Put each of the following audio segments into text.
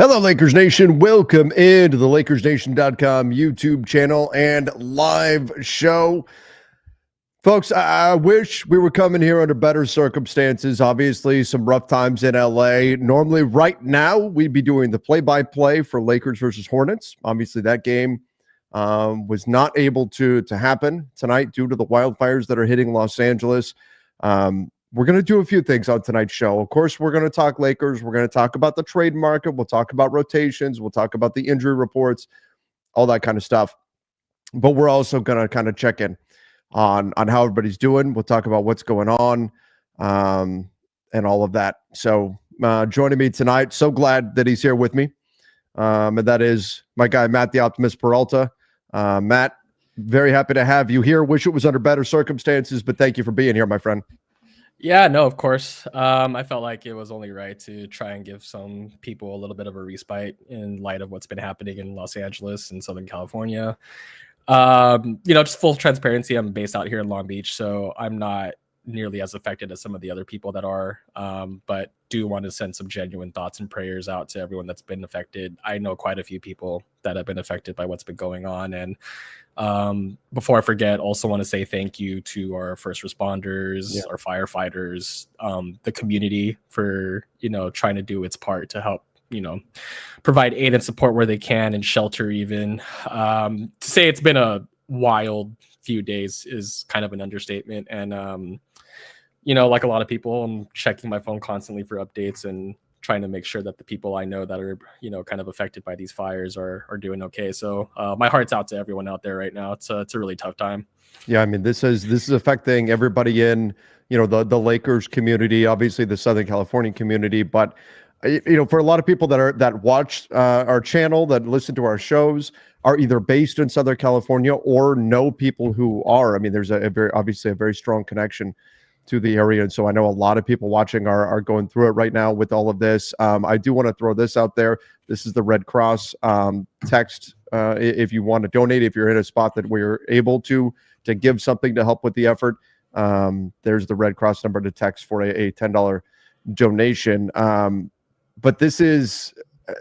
Hello, Lakers Nation. Welcome into the LakersNation.com YouTube channel and live show. Folks, I wish we were coming here under better circumstances. Obviously, some rough times in LA. Normally, right now, we'd be doing the play-by-play for Lakers versus Hornets. Obviously, that game was not able to happen tonight due to the wildfires that are hitting Los Angeles. We're going to do a few things on tonight's show. Of course, we're going to talk Lakers. We're going to talk about the trade market. We'll talk about rotations. We'll talk about the injury reports, all that kind of stuff. But we're also going to kind of check in on how everybody's doing. We'll talk about what's going on and all of that. So joining me tonight, so glad that he's here with me. And that is my guy, Matt the Optimist Peralta. Matt, very happy to have you here. Wish it was under better circumstances, but thank you for being here, my friend. Yeah, no, of course. I felt like it was only right to try and give some people a little bit of a respite in light of what's been happening in Los Angeles and Southern California. Just full transparency, I'm based out here in Long Beach, so I'm not nearly as affected as some of the other people that are, but do want to send some genuine thoughts and prayers out to everyone that's been affected. I know quite a few people that have been affected by what's been going on, and before I forget, also want to say thank you to our first responders, our firefighters, the community for trying to do its part to help provide aid and support where they can, and shelter even. To say it's been a wild few days is kind of an understatement, and like a lot of people, I'm checking my phone constantly for updates and trying to make sure that the people I know that are kind of affected by these fires are doing okay. So my heart's out to everyone out there right now. It's a really tough time. Yeah, I mean, this is affecting everybody in the Lakers community, obviously the Southern California community, but for a lot of people that watch our channel, that listen to our shows, are either based in Southern California or know people who are. I mean, there's obviously a very strong connection to the area, and so I know a lot of people watching are going through it right now with all of this. I do want to throw this out there. This is the Red Cross text if you want to donate, if you're in a spot that we're able to give something to help with the effort. There's the Red Cross number to text for a $10 donation. But this is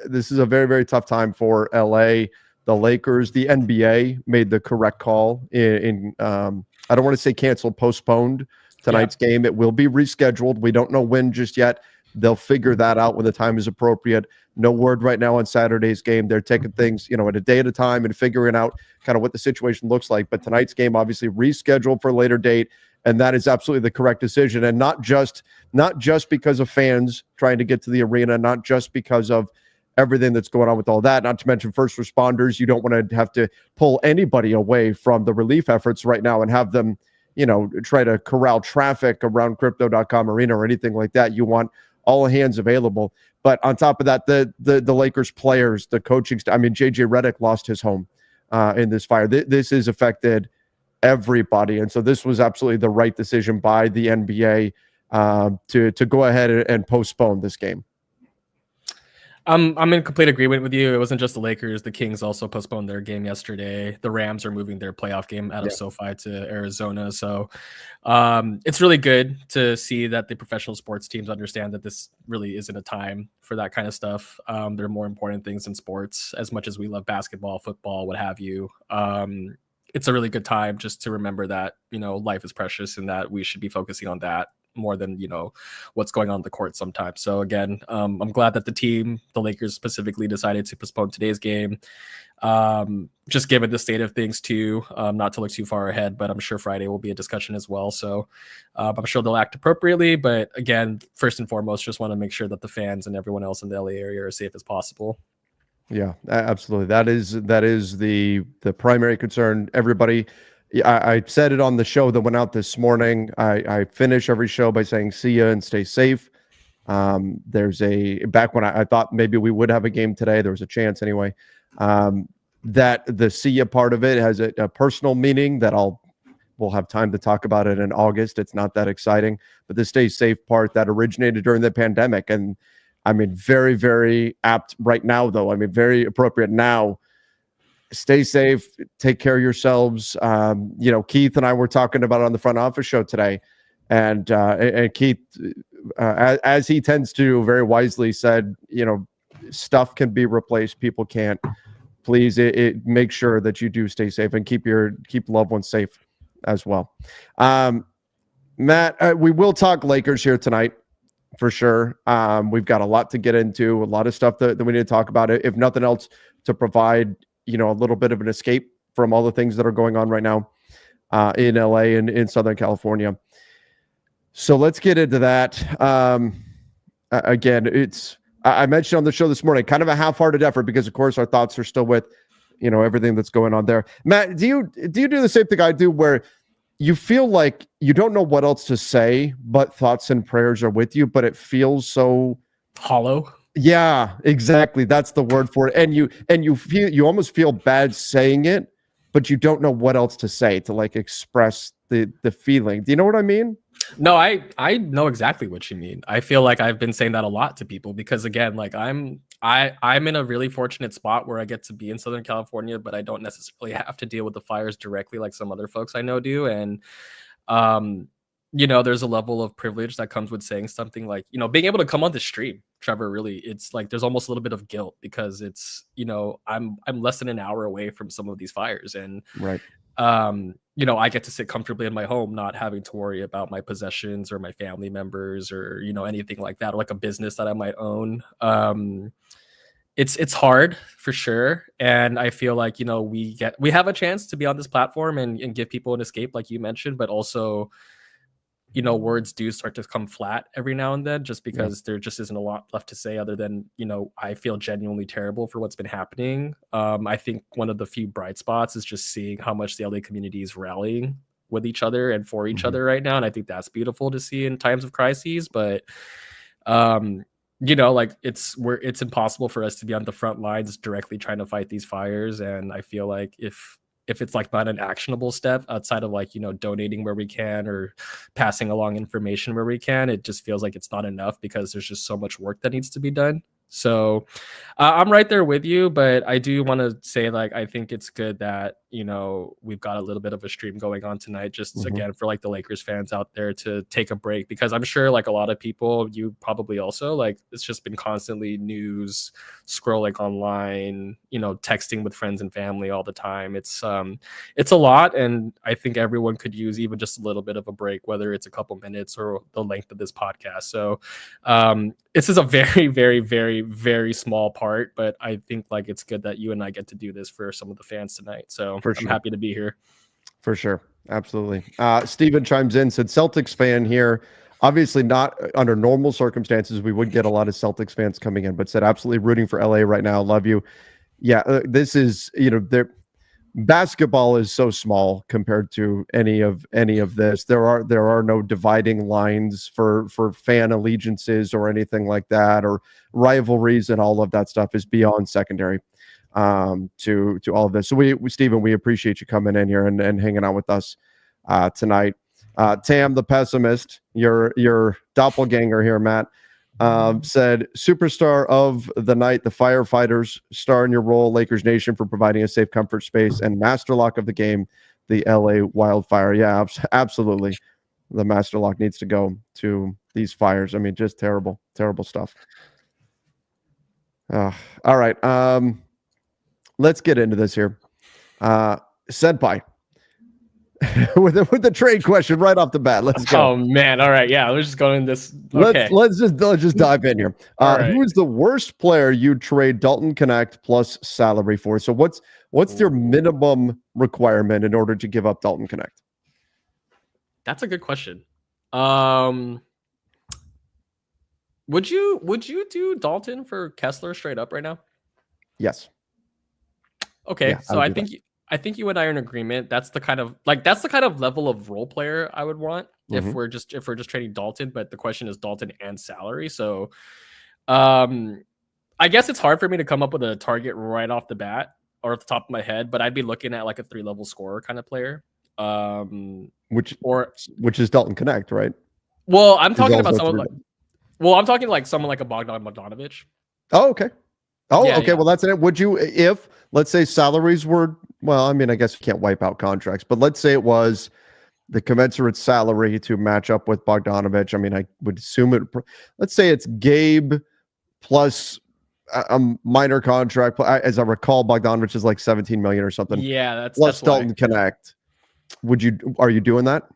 a very, very tough time for LA. The Lakers, the NBA made the correct call in I don't want to say canceled, postponed tonight's game. It will be rescheduled. We don't know when just yet. They'll figure that out when the time is appropriate. No word right now on Saturday's game. They're taking things, at a day at a time and figuring out kind of what the situation looks like. But tonight's game obviously rescheduled for a later date, and that is absolutely the correct decision. And not just because of fans trying to get to the arena, not just because of everything that's going on with all that, not to mention first responders. You don't want to have to pull anybody away from the relief efforts right now and have them try to corral traffic around crypto.com arena or anything like that. You want all hands available. But on top of that, the Lakers players, the coaching staff, I mean, JJ Redick lost his home in this fire. This has affected everybody. And so this was absolutely the right decision by the NBA to go ahead and postpone this game. I'm in complete agreement with you. It wasn't just the Lakers. The Kings also postponed their game yesterday. The Rams are moving their playoff game out of SoFi to Arizona. So it's really good to see that the professional sports teams understand that this really isn't a time for that kind of stuff. There are more important things in sports. As much as we love basketball, football, what have you, it's a really good time just to remember that, life is precious and that we should be focusing on that more than what's going on the court sometimes. So again, I'm glad that the Lakers specifically, decided to postpone today's game, just given the state of things too. Not to look too far ahead, but I'm sure Friday will be a discussion as well, so I'm sure they'll act appropriately. But again, first and foremost, just want to make sure that the fans and everyone else in the LA area are as safe as possible. Yeah, absolutely. That is the primary concern. Everybody, I said it on the show that went out this morning. I finish every show by saying see ya and stay safe. There's back when I thought maybe we would have a game today, there was a chance anyway, that the see ya part of it has a personal meaning that we'll have time to talk about it in August. It's not that exciting, but the stay safe part that originated during the pandemic. And I mean, very, very apt right now, though. I mean, very appropriate now. Stay safe. Take care of yourselves. Keith and I were talking about it on the front office show today, and Keith, as he tends to very wisely, said, stuff can be replaced, people can't. Please, it make sure that you do stay safe and keep loved ones safe as well. Matt, we will talk Lakers here tonight for sure. We've got a lot to get into, a lot of stuff that we need to talk about. If nothing else, to provide a little bit of an escape from all the things that are going on right now in LA and in Southern California. So let's get into that. Again, I mentioned on the show this morning, kind of a half-hearted effort because, of course, our thoughts are still with, everything that's going on there. Matt, do you do the same thing I do, where you feel like you don't know what else to say, but thoughts and prayers are with you, but it feels so hollow? Yeah, exactly. That's the word for it. And you almost feel bad saying it, but you don't know what else to say to like express the feeling. Do you know what I mean? No, I know exactly what you mean. I feel like I've been saying that a lot to people because, again, like I'm in a really fortunate spot where I get to be in Southern California, but I don't necessarily have to deal with the fires directly like some other folks I know do. And there's a level of privilege that comes with saying something like, being able to come on the stream, Trevor, really, it's like there's almost a little bit of guilt because it's, I'm less than an hour away from some of these fires. And right. I get to sit comfortably in my home, not having to worry about my possessions or my family members or, anything like that, or like a business that I might own. It's hard for sure. And I feel like, we have a chance to be on this platform and give people an escape, like you mentioned, but also, words do start to come flat every now and then just because there just isn't a lot left to say other than, I feel genuinely terrible for what's been happening. I think one of the few bright spots is just seeing how much the LA community is rallying with each other and for each other right now. And I think that's beautiful to see in times of crises, but, like it's impossible for us to be on the front lines directly trying to fight these fires. And I feel like if it's like not an actionable step outside of like, donating where we can or passing along information where we can, it just feels like it's not enough because there's just so much work that needs to be done. So I'm right there with you, but I do want to say, like, I think it's good that, we've got a little bit of a stream going on tonight, just again, for like the Lakers fans out there to take a break, because I'm sure like a lot of people, you probably also, like, it's just been constantly news, scrolling online, texting with friends and family all the time. It's a lot. And I think everyone could use even just a little bit of a break, whether it's a couple minutes or the length of this podcast. So this is a very, very, very, very small part, but I think like it's good that you and I get to do this for some of the fans tonight. So I'm happy to be here. For sure. Absolutely. Steven chimes in, said Celtics fan here. Obviously not under normal circumstances. We would get a lot of Celtics fans coming in, but said absolutely rooting for LA right now. Love you. Yeah. This is, basketball is so small compared to any of this. There are no dividing lines for fan allegiances or anything like that, or rivalries, and all of that stuff is beyond secondary to all of this. So we Stephen, we appreciate you coming in here and hanging out with us tonight. Tam the pessimist, your doppelganger here, Matt, said superstar of the night, the firefighters, star in your role, Lakers Nation, for providing a safe comfort space, and master lock of the game, the LA wildfire. Yeah, absolutely. The master lock needs to go to these fires. I mean, just terrible stuff. All right. Let's get into this here. Senpai. with the trade question right off the bat. Let's go. Oh man! All right, yeah. We're just going this. Okay. Let's just dive in here. Right. Who is the worst player you'd trade Dalton Connect plus salary for? So what's your minimum requirement in order to give up Dalton Connect? That's a good question. Would you do Dalton for Kessler straight up right now? Yes. Okay, yeah, so I think you and I are in agreement. That's the kind of level of role player I would want if we're just trading Dalton. But the question is Dalton and salary. So, I guess it's hard for me to come up with a target right off the bat or off the top of my head. But I'd be looking at like a 3-level scorer kind of player. Which is Dalton Connect, right? Well, I'm talking about someone like someone like a Bogdan Bogdanovic. Oh, okay. Oh, yeah, okay. Yeah. Well, that's it. Would you, if let's say salaries were, well, I mean, I guess you can't wipe out contracts, but let's say it was the commensurate salary to match up with Bogdanovic. I mean, I would assume let's say it's Gabe plus a minor contract. As I recall, Bogdanovich is like 17 million or something. Yeah, that's Plus why. Dalton Connect. Are you doing that?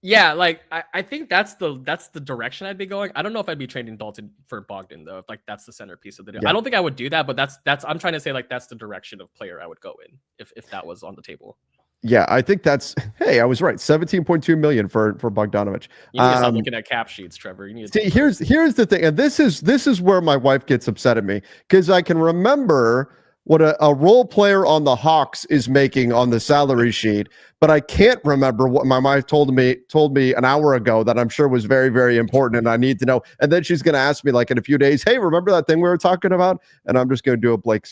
Yeah, like I think that's the direction I'd be going. I don't know if I'd be trading Dalton for Bogdan though. If like that's the centerpiece of the deal. Yeah. I don't think I would do that, but that's I'm trying to say like that's the direction of player I would go in if that was on the table. Yeah, I think that's. Hey, I was right. 17.2 million for Bogdanovich. You need to stop looking at cap sheets, Trevor. You need to See, here's the thing, and this is where my wife gets upset at me because I can remember what a role player on the Hawks is making on the salary sheet, but I can't remember what my wife told me an hour ago that I'm sure was very, very important and I need to know. And then she's going to ask me like in a few days, hey, remember that thing we were talking about? And I'm just going to do a blank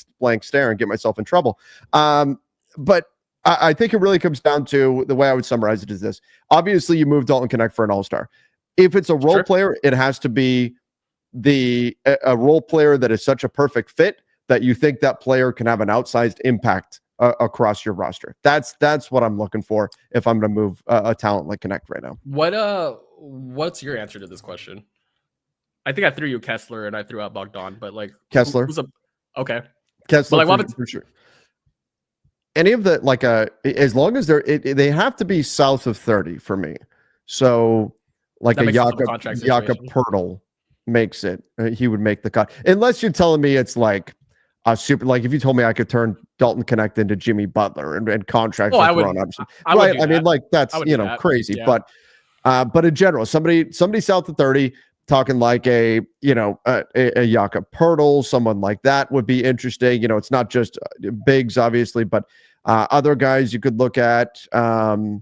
stare and get myself in trouble. But I think it really comes down to the way I would summarize it is this. Obviously, you move Dalton Connect for an all-star. If it's a role player, it has to be a role player that is such a perfect fit that you think that player can have an outsized impact across your roster. That's what I'm looking for if I'm going to move a talent like Connect right now. What's your answer to this question? I think I threw you Kessler and I threw out Bogdan, but like Kessler. Okay. Kessler But like, for sure. Any of the like as long as they have to be south of 30 for me. So like a Jakob Poeltl makes it. He would make the cut. Unless you're telling me it's like a super, like if you told me I could turn Dalton Connect into Jimmy Butler and contracts like Ron Iverson. Right. I mean, like that's crazy. Yeah. But in general, somebody south of 30 talking like a Jakob Poeltl, someone like that would be interesting. It's not just bigs, obviously, but other guys you could look at. I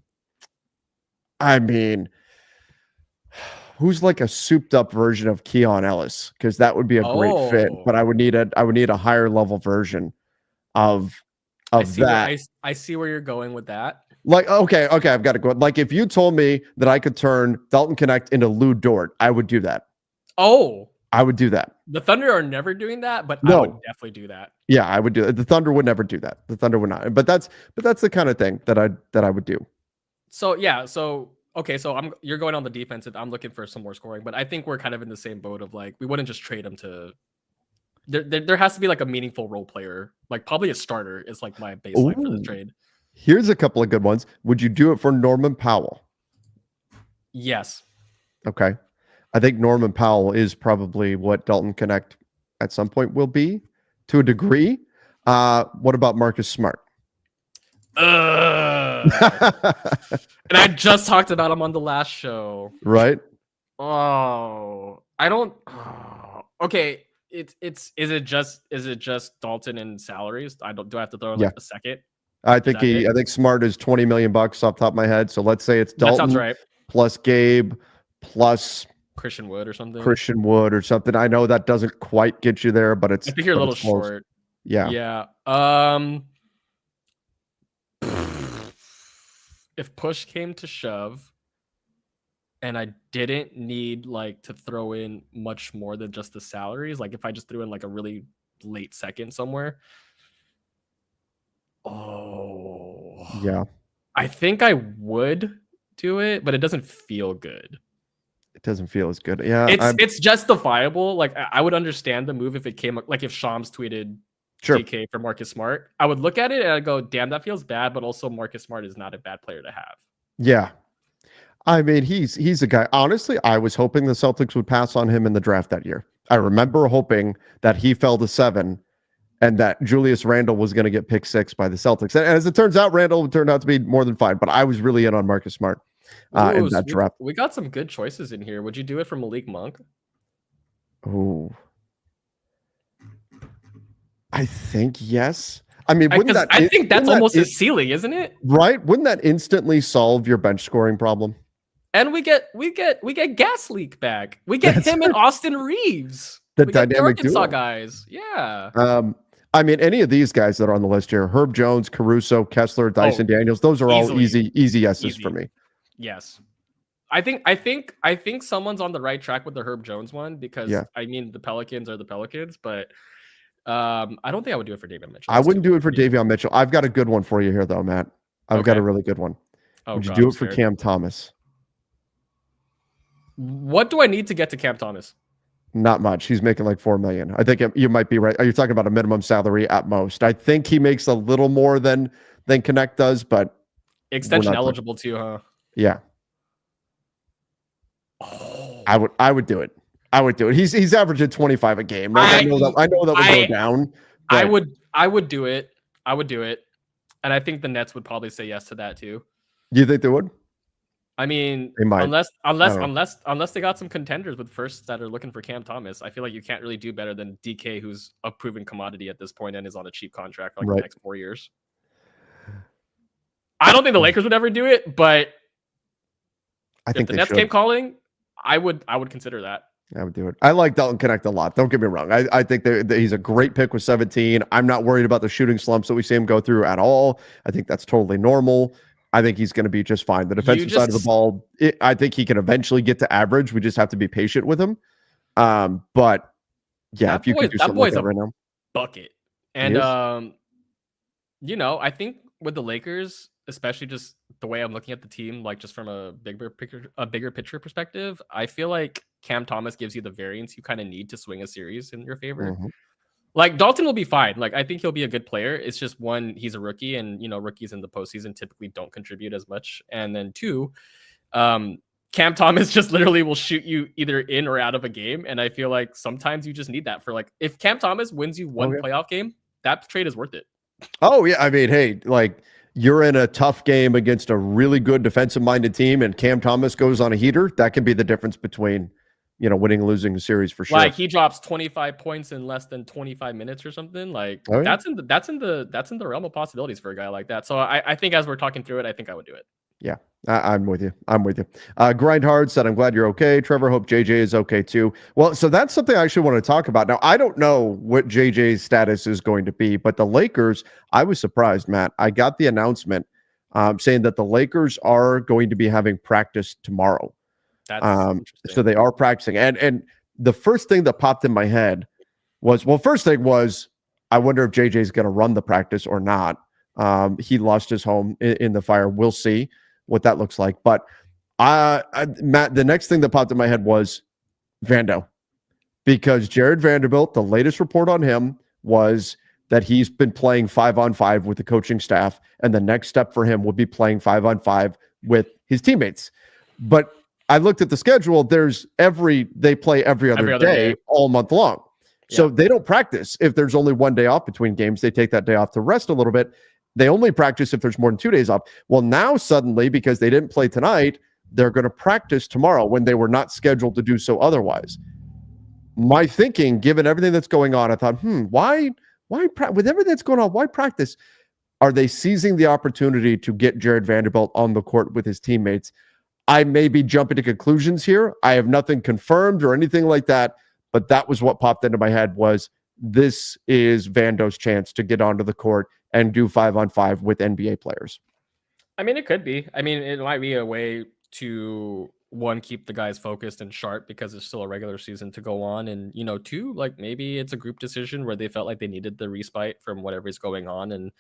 mean, who's like a souped up version of Keon Ellis? Because that would be a great fit, but I would need a higher level version of that. I see where you're going with that. Like, okay, I've got to go. Like, if you told me that I could turn Dalton Connect into Lou Dort, I would do that. Oh, I would do that. The Thunder are never doing that, but no. I would definitely do that. Yeah, I would do it. The Thunder would never do that. The Thunder would not. But that's the kind of thing that I would do. So yeah, okay, so you're going on the defense, and I'm looking for some more scoring, but I think we're kind of in the same boat of like we wouldn't just trade him to. There has to be like a meaningful role player, like probably a starter is like my baseline for the trade. Here's a couple of good ones. Would you do it for Norman Powell? Yes. Okay. I think Norman Powell is probably what Dalton Connect at some point will be to a degree. What about Marcus Smart? And I just talked about him on the last show. Right. Oh, I don't. Oh. Okay. Is it just Dalton and salaries? Do I have to throw in like a second? I think Smart is $20 million off the top of my head. So let's say it's Dalton that sounds right. plus Gabe plus Christian Wood or something. I know that doesn't quite get you there, but I think you're a little short. Yeah. If push came to shove and I didn't need like to throw in much more than just the salaries, like if I just threw in like a really late second somewhere. Oh. Yeah. I think I would do it, but it doesn't feel good. It doesn't feel as good. Yeah. It's justifiable. Like I would understand the move if it came like if Shams tweeted DK for Marcus Smart. I would look at it and I'd go, damn, that feels bad, but also Marcus Smart is not a bad player to have. Yeah. I mean, he's a guy. Honestly, I was hoping the Celtics would pass on him in the draft that year. I remember hoping that he fell to 7 and that Julius Randle was going to get picked 6 by the Celtics. And as it turns out, Randle turned out to be more than fine, but I was really in on Marcus Smart in that draft. We got some good choices in here. Would you do it for Malik Monk? Oh, I think yes. I mean, I think that's almost his ceiling, isn't it? Right? Wouldn't that instantly solve your bench scoring problem? And we get Gas Leak back. We get him and Austin Reeves. The dynamic Arkansas guys. Yeah. I mean, any of these guys that are on the list here, Herb Jones, Caruso, Kessler, Dyson Daniels, those are all easy yeses for me. Yes. I think someone's on the right track with the Herb Jones one because I mean the Pelicans are the Pelicans, but I don't think I would do it for Davion Mitchell. I wouldn't do it for Davion Mitchell. I've got a good one for you here though, Matt. I've got a really good one. Would you do it for Cam Thomas? What do I need to get to Cam Thomas? Not much. He's making like 4 million. I think you might be right. You're talking about a minimum salary at most. I think he makes a little more than Connect does, but Extension eligible too, huh? Yeah. Oh. I would do it. I would do it. He's averaging 25 a game. Right? I know that would go down. I would do it. I would do it. And I think the Nets would probably say yes to that too. You think they would? I mean, they might. unless they got some contenders with firsts that are looking for Cam Thomas, I feel like you can't really do better than DK, who's a proven commodity at this point and is on a cheap contract for like the next 4 years. I don't think the Lakers would ever do it, but I think if the Nets came calling, I would consider that. I would do it. I like Dalton Connect a lot. Don't get me wrong. I think that he's a great pick with 17. I'm not worried about the shooting slumps that we see him go through at all. I think that's totally normal. I think he's going to be just fine. The defensive side of the ball, I think he can eventually get to average. We just have to be patient with him. But yeah, if you could do something like that right now. Bucket. And you know, I think with the Lakers, especially just the way I'm looking at the team, like just from a bigger picture perspective, I feel like Cam Thomas gives you the variance you kind of need to swing a series in your favor. Mm-hmm. Like Dalton will be fine. Like I think he'll be a good player. It's just one, he's a rookie, and you know, rookies in the postseason typically don't contribute as much. And then two, Cam Thomas just literally will shoot you either in or out of a game. And I feel like sometimes you just need that for like, if Cam Thomas wins you one playoff game, that trade is worth it. Oh yeah. I mean, hey, like you're in a tough game against a really good defensive minded team and Cam Thomas goes on a heater. That can be the difference between, you know, winning and losing a series for sure. Like he drops 25 points in less than 25 minutes or something. Like that's in the realm of possibilities for a guy like that. So I think as we're talking through it, I think I would do it. Yeah, I'm with you. Grind Hard said, I'm glad you're okay. Trevor, hope JJ is okay too. Well, so that's something I actually want to talk about. Now, I don't know what JJ's status is going to be, but the Lakers, I was surprised, Matt. I got the announcement saying that the Lakers are going to be having practice tomorrow. That's so they are practicing. And the first thing that popped in my head was, first thing was, I wonder if JJ's going to run the practice or not. He lost his home in the fire. We'll see what that looks like. But Matt, the next thing that popped in my head was Vando, because Jared Vanderbilt, the latest report on him was that he's been playing 5-on-5 with the coaching staff, and the next step for him would be playing 5-on-5 with his teammates. But I looked at the schedule. They play every other day all month long. So they don't practice if there's only one day off between games. They take that day off to rest a little bit. They only practice if there's more than 2 days off. Well, now suddenly, because they didn't play tonight, they're going to practice tomorrow when they were not scheduled to do so otherwise. My thinking, given everything that's going on, I thought, why with everything that's going on, why practice? Are they seizing the opportunity to get Jared Vanderbilt on the court with his teammates? I may be jumping to conclusions here. I have nothing confirmed or anything like that, but that was what popped into my head was this is Vando's chance to get onto the court and do 5-on-5 with NBA players. I mean, it could be. I mean, it might be a way to, one, keep the guys focused and sharp because it's still a regular season to go on. And, you know, two, like maybe it's a group decision where they felt like they needed the respite from whatever is going on.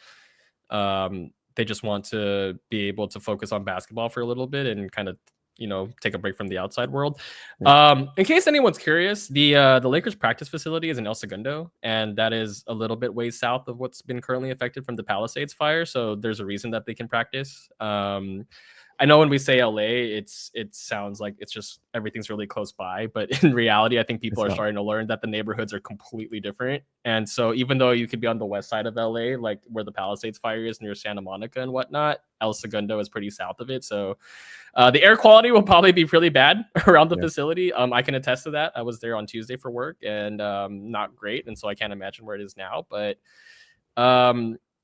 And they just want to be able to focus on basketball for a little bit and kind of, you know, take a break from the outside world. In case anyone's curious, the Lakers practice facility is in El Segundo, and that is a little bit ways south of what's been currently affected from the Palisades fire. So there's a reason that they can practice. I know when we say LA, it sounds like it's just everything's really close by, but in reality, I think people are starting to learn that the neighborhoods are completely different. And so even though you could be on the west side of LA, like where the Palisades fire is near Santa Monica and whatnot, El Segundo is pretty south of it. So the air quality will probably be really bad around the facility. I can attest to that. I was there on Tuesday for work and not great. And so I can't imagine where it is now, but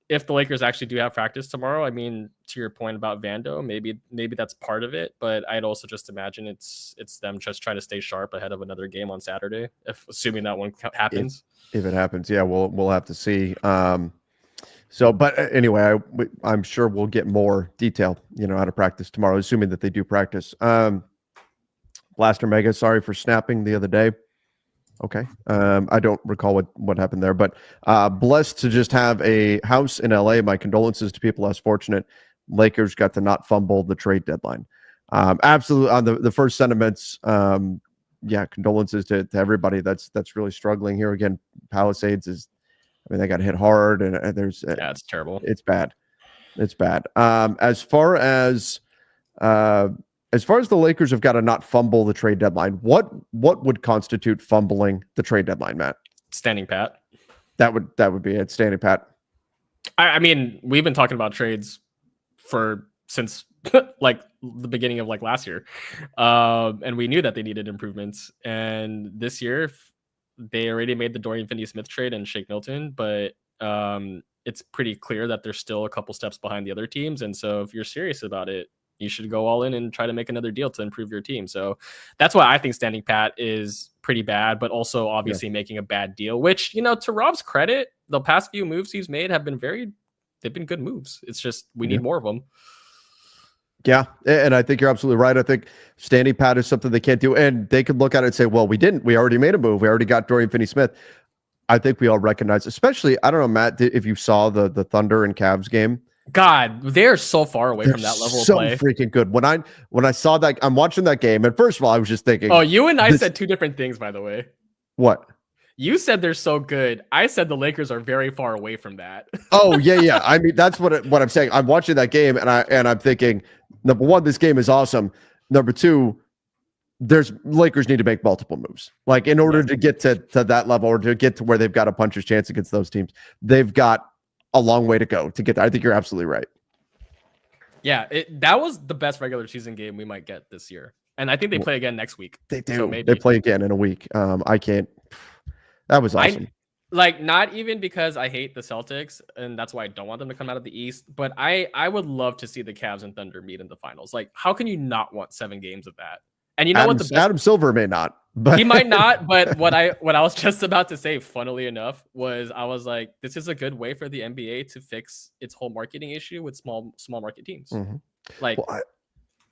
if the Lakers actually do have practice tomorrow, I mean, to your point about Vando, maybe that's part of it, but I'd also just imagine it's them just trying to stay sharp ahead of another game on Saturday, assuming that one happens. If it happens, yeah, we'll have to see. But anyway, I'm sure we'll get more detail, you know, out of practice tomorrow, assuming that they do practice. Blaster Mega, sorry for snapping the other day. Okay. I don't recall what happened there, but blessed to just have a house in LA. My condolences to people less fortunate. Lakers got to not fumble the trade deadline. Absolutely on the first sentiments, yeah, condolences to everybody that's really struggling here. Again, Palisades is, I mean, they got hit hard, and there's Yeah, it's terrible. it's bad. It's bad. As far as the Lakers have got to not fumble the trade deadline, what would constitute fumbling the trade deadline, Matt? Standing pat. That would be it. Standing pat. I mean, we've been talking about trades since like the beginning of like last year, and we knew that they needed improvements. And this year, they already made the Dorian Finney-Smith trade and Shake Milton, but it's pretty clear that they're still a couple steps behind the other teams. And so, if you're serious about it, you should go all in and try to make another deal to improve your team. So that's why I think standing pat is pretty bad, but also obviously making a bad deal, which, to Rob's credit, the past few moves he's made have been they've been good moves. It's just, we need more of them. Yeah. And I think you're absolutely right. I think standing pat is something they can't do. And they could look at it and say, well, we already made a move. We already got Dorian Finney-Smith. I think we all recognize, especially, I don't know, Matt, if you saw the Thunder and Cavs game. God, they're so far away from that level of play. So freaking good. When I saw that, I'm watching that game, and first of all, I was just thinking. Oh, you and I said two different things, by the way. What? You said they're so good. I said the Lakers are very far away from that. Oh yeah. I mean, that's what I'm saying. I'm watching that game, and I'm thinking, number one, this game is awesome. Number two, Lakers need to make multiple moves. Like, in order to get to that level, or to get to where they've got a puncher's chance against those teams, they've got a long way to go to get there. I think you're absolutely right. Yeah, that was the best regular season game we might get this year. And I think they play again next week. They do. So they play again in a week. I can't. That was awesome. Not even because I hate the Celtics, and that's why I don't want them to come out of the East, but I would love to see the Cavs and Thunder meet in the finals. Like, how can you not want 7 games of that? And Adam Silver may not, but he might not. But what I was just about to say, funnily enough, was I was like, this is a good way for the NBA to fix its whole marketing issue with small market teams. Mm-hmm. Like, well,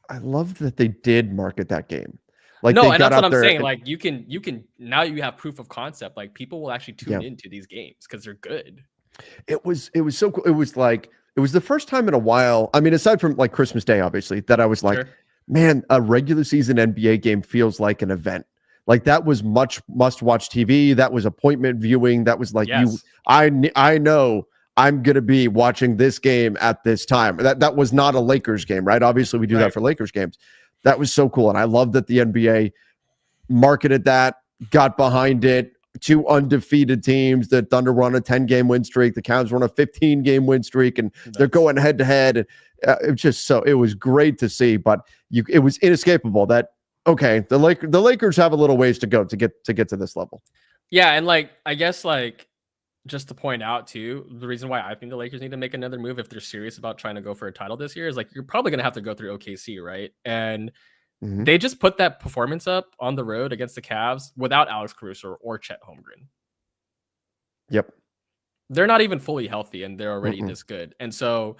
I love that they did market that game. Like, no, and that's what I'm saying. Like, you can now you have proof of concept. Like, people will actually tune into these games because they're good. It was so cool. It was the first time in a while. I mean, aside from like Christmas Day, obviously, that I was like. Sure. Man, a regular season NBA game feels like an event. Like, that was much must-watch TV. That was appointment viewing. That was like, I know I'm going to be watching this game at this time. That was not a Lakers game, right? Obviously, we do that for Lakers games. That was so cool. And I love that the NBA marketed that, got behind it. 2 undefeated teams. The Thunder were on a 10-game win streak. The Cavs were on a 15-game win streak, and they're going head-to-head. And it was great to see, but it was inescapable that, okay, the Lakers have a little ways to go to get to this level. Yeah, and I guess just to point out too, the reason why I think the Lakers need to make another move if they're serious about trying to go for a title this year is you're probably going to have to go through OKC, right? And they just put that performance up on the road against the Cavs without Alex Caruso or Chet Holmgren. Yep. They're not even fully healthy, and they're already this good. And so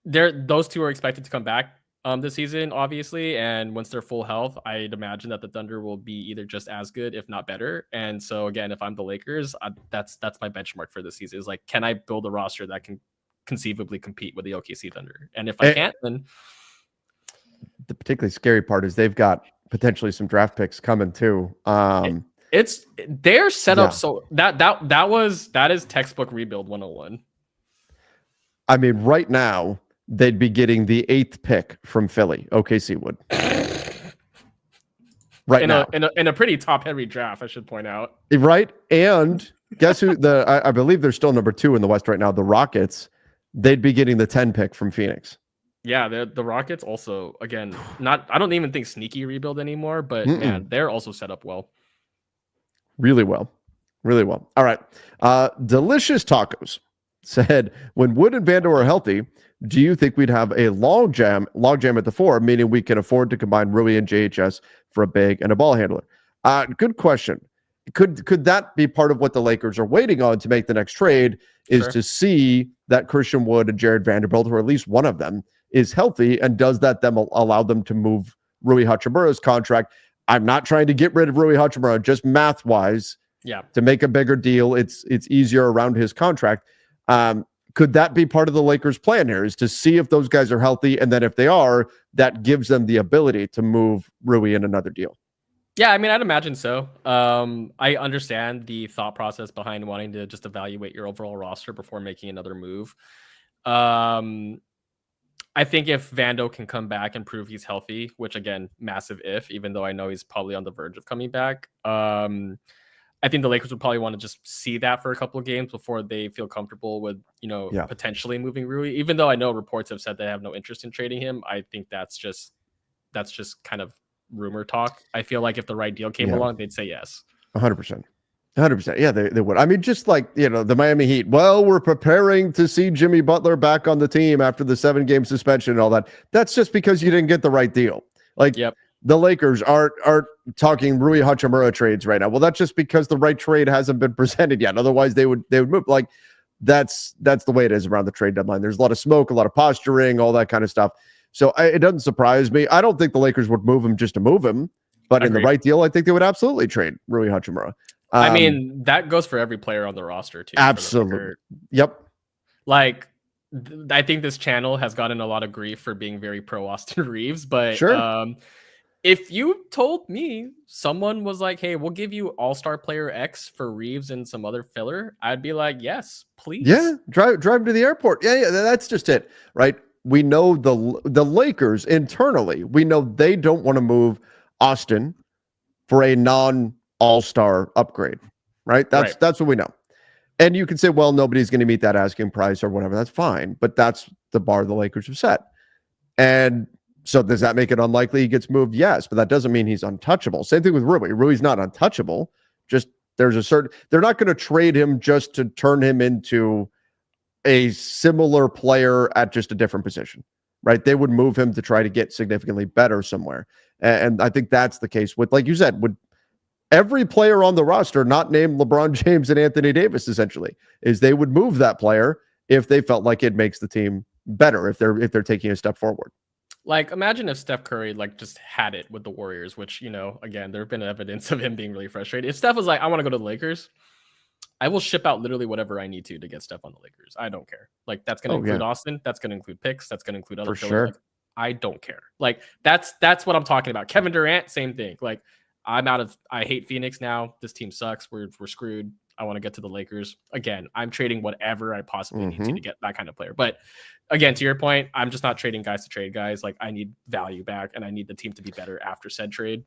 those two are expected to come back this season, obviously. And once they're full health, I'd imagine that the Thunder will be either just as good, if not better. And so again, if I'm the Lakers, that's my benchmark for this season is can I build a roster that can conceivably compete with the OKC Thunder? And if I can't, then the particularly scary part is they've got potentially some draft picks coming too. They're set up so that is textbook rebuild 101. I mean, right now they'd be getting the 8th pick from Philly. OKC would. in a pretty top heavy draft, I should point out. Right, and guess who? I believe they're still number 2 in the West right now. The Rockets. They'd be getting the 10 pick from Phoenix. Yeah, the Rockets also, again, I don't even think sneaky rebuild anymore, but man, they're also set up well. Really well. Really well. All right. Delicious Tacos said, when Wood and Vando are healthy, do you think we'd have a logjam at the 4, meaning we can afford to combine Rui and JHS for a big and a ball handler? Good question. Could that be part of what the Lakers are waiting on to make the next trade is to see that Christian Wood and Jared Vanderbilt, or at least one of them, is healthy, and does that allow them to move Rui Hachimura's contract? I'm not trying to get rid of Rui Hachimura, just math-wise. Yeah. To make a bigger deal, it's easier around his contract. Could that be part of the Lakers' plan here, is to see if those guys are healthy, and then if they are, that gives them the ability to move Rui in another deal? Yeah, I mean, I'd imagine so. I understand the thought process behind wanting to just evaluate your overall roster before making another move. Um, I think if Vando can come back and prove he's healthy, which again, massive if, even though I know he's probably on the verge of coming back. I think the Lakers would probably want to just see that for a couple of games before they feel comfortable with, Yeah. potentially moving Rui. Even though I know reports have said they have no interest in trading him, I think that's just kind of rumor talk. I feel like if the right deal came along, they'd say yes. 100%. 100%. Yeah, they would. I mean, just like, the Miami Heat. Well, we're preparing to see Jimmy Butler back on the team after the 7-game suspension and all that. That's just because you didn't get the right deal. Like, the Lakers aren't talking Rui Hachimura trades right now. Well, that's just because the right trade hasn't been presented yet. Otherwise, they would move. Like, that's the way it is around the trade deadline. There's a lot of smoke, a lot of posturing, all that kind of stuff. So it doesn't surprise me. I don't think the Lakers would move him just to move him, but in the right deal, I think they would absolutely trade Rui Hachimura. I mean, that goes for every player on the roster too. Absolutely. Yep. Like, I think this channel has gotten a lot of grief for being very pro Austin Reeves, but sure. If you told me someone was like, "Hey, we'll give you All-Star player X for Reeves and some other filler," I'd be like, "Yes, please." Yeah, drive to the airport. Yeah, that's just it, right? We know the Lakers internally. We know they don't want to move Austin for a non-All-Star upgrade, right? That's what we know. And you can say, well, nobody's going to meet that asking price or whatever. That's fine, but that's the bar the Lakers have set. And so does that make it unlikely he gets moved? Yes, but that doesn't mean he's untouchable. Same thing with Rui. Rui's not untouchable. Just they're not going to trade him just to turn him into a similar player at just a different position, right? They would move him to try to get significantly better somewhere. And I think that's the case with, like you said, with every player on the roster, not named LeBron James and Anthony Davis, essentially, is they would move that player if they felt like it makes the team better, if they're taking a step forward. Like, imagine if Steph Curry just had it with the Warriors, which, again, there have been evidence of him being really frustrated. If Steph was like, I want to go to the Lakers, I will ship out literally whatever I need to get Steph on the Lakers. I don't care. Like, that's going to include Austin. That's going to include picks. That's going to include other fillers. Sure. Like, I don't care. Like, that's what I'm talking about. Kevin Durant, same thing. Like, I hate Phoenix now. This team sucks. We're screwed. I want to get to the Lakers. Again, I'm trading whatever I possibly need to get that kind of player. But again, to your point, I'm just not trading guys to trade guys. Like, I need value back, and I need the team to be better after said trade.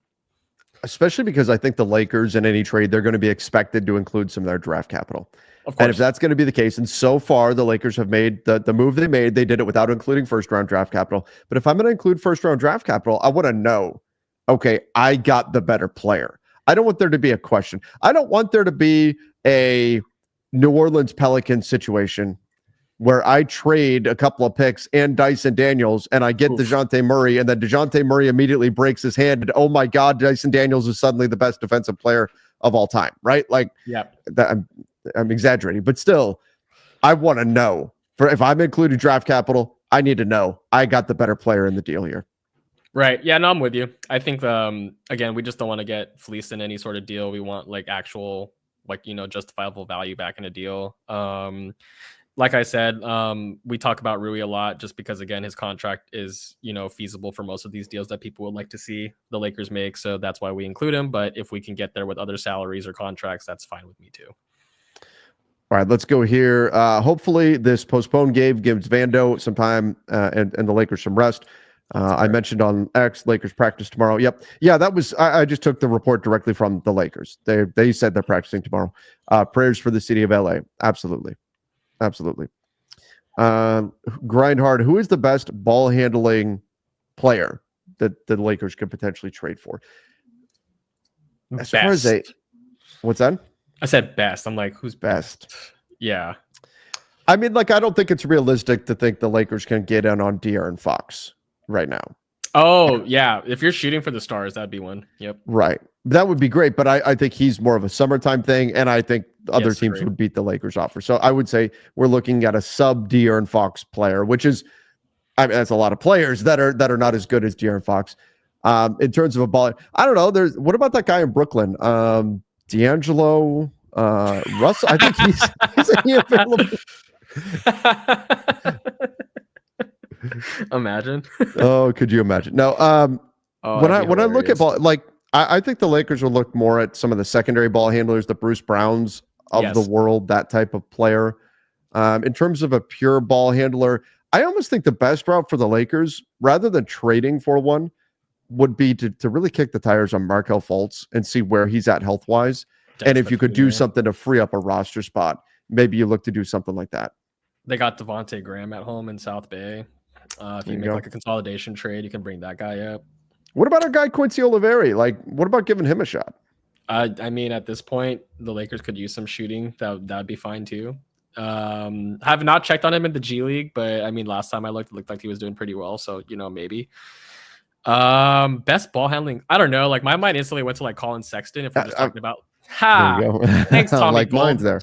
Especially because I think the Lakers in any trade, they're going to be expected to include some of their draft capital. Of course. And if that's going to be the case, and so far the Lakers have made the move they made, they did it without including first-round draft capital. But if I'm going to include first-round draft capital, I want to know, okay, I got the better player. I don't want there to be a question. I don't want there to be a New Orleans Pelicans situation where I trade a couple of picks and Dyson Daniels and I get DeJounte Murray, and then DeJounte Murray immediately breaks his hand. And oh my God, Dyson Daniels is suddenly the best defensive player of all time, right? Like, I'm exaggerating, but still, I want to know, if I'm including draft capital, I need to know I got the better player in the deal here. Right. Yeah, no, I'm with you. I think, again, we just don't want to get fleeced in any sort of deal. We want actual, justifiable value back in a deal. Like I said, we talk about Rui a lot just because, again, his contract is, feasible for most of these deals that people would like to see the Lakers make. So that's why we include him. But if we can get there with other salaries or contracts, that's fine with me too. All right, let's go here. Hopefully this postponed game gives Vando some time and the Lakers some rest. I mentioned on X, Lakers practice tomorrow. Yep. Yeah, that was, I just took the report directly from the Lakers. They said they're practicing tomorrow. Prayers for the city of LA. Absolutely. Absolutely. Grindhard, who is the best ball handling player that the Lakers could potentially trade for? As far as what's that? I said best. I'm like, who's best? Yeah. I mean, I don't think it's realistic to think the Lakers can get in on De'Aaron Fox right now. Oh, yeah. If you're shooting for the stars, that'd be one. Yep. Right. That would be great, but I think he's more of a summertime thing, and I think other teams would beat the Lakers offer. So I would say we're looking at a sub De'Aaron Fox player, which is, I mean, that's a lot of players that are not as good as De'Aaron Fox. In terms of a ball, I don't know. What about that guy in Brooklyn? D'Angelo Russell. I think he's available. Imagine. Oh, could you imagine? No. When I look at ball, I think the Lakers will look more at some of the secondary ball handlers, the Bruce Browns of Yes. the world, that type of player. In terms of a pure ball handler, I almost think the best route for the Lakers, rather than trading for one, would be to really kick the tires on Markelle Fultz and see where he's at health wise. And if you could do something to free up a roster spot, maybe you look to do something like that. They got Devontae Graham at home in South Bay. If you make like a consolidation trade, you can bring that guy up. What about our guy Quincy Oliveri? Like, what about giving him a shot? I mean, at this point, the Lakers could use some shooting. That'd be fine too. Have not checked on him in the G League, but I mean, last time I looked, it looked like he was doing pretty well. So maybe. Best ball handling. I don't know. Like my mind instantly went to like Colin Sexton. If we're just talking about, thanks, Tommy. Like mine's there.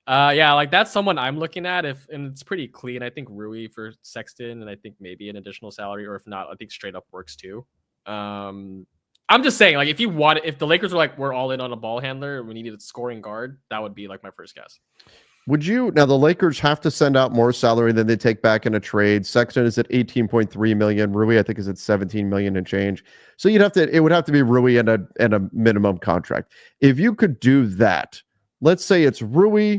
Yeah, like that's someone I'm looking at. And it's pretty clean. I think Rui for Sexton, and I think maybe an additional salary, or if not, I think straight up works too. I'm just saying, like, if the Lakers were like, we're all in on a ball handler, we needed a scoring guard, that would be like my first guess. Now the Lakers have to send out more salary than they take back in a trade. Sexton is at 18.3 million. Rui, I think, is at 17 million and change. So it would have to be Rui and a minimum contract. If you could do that, let's say it's Rui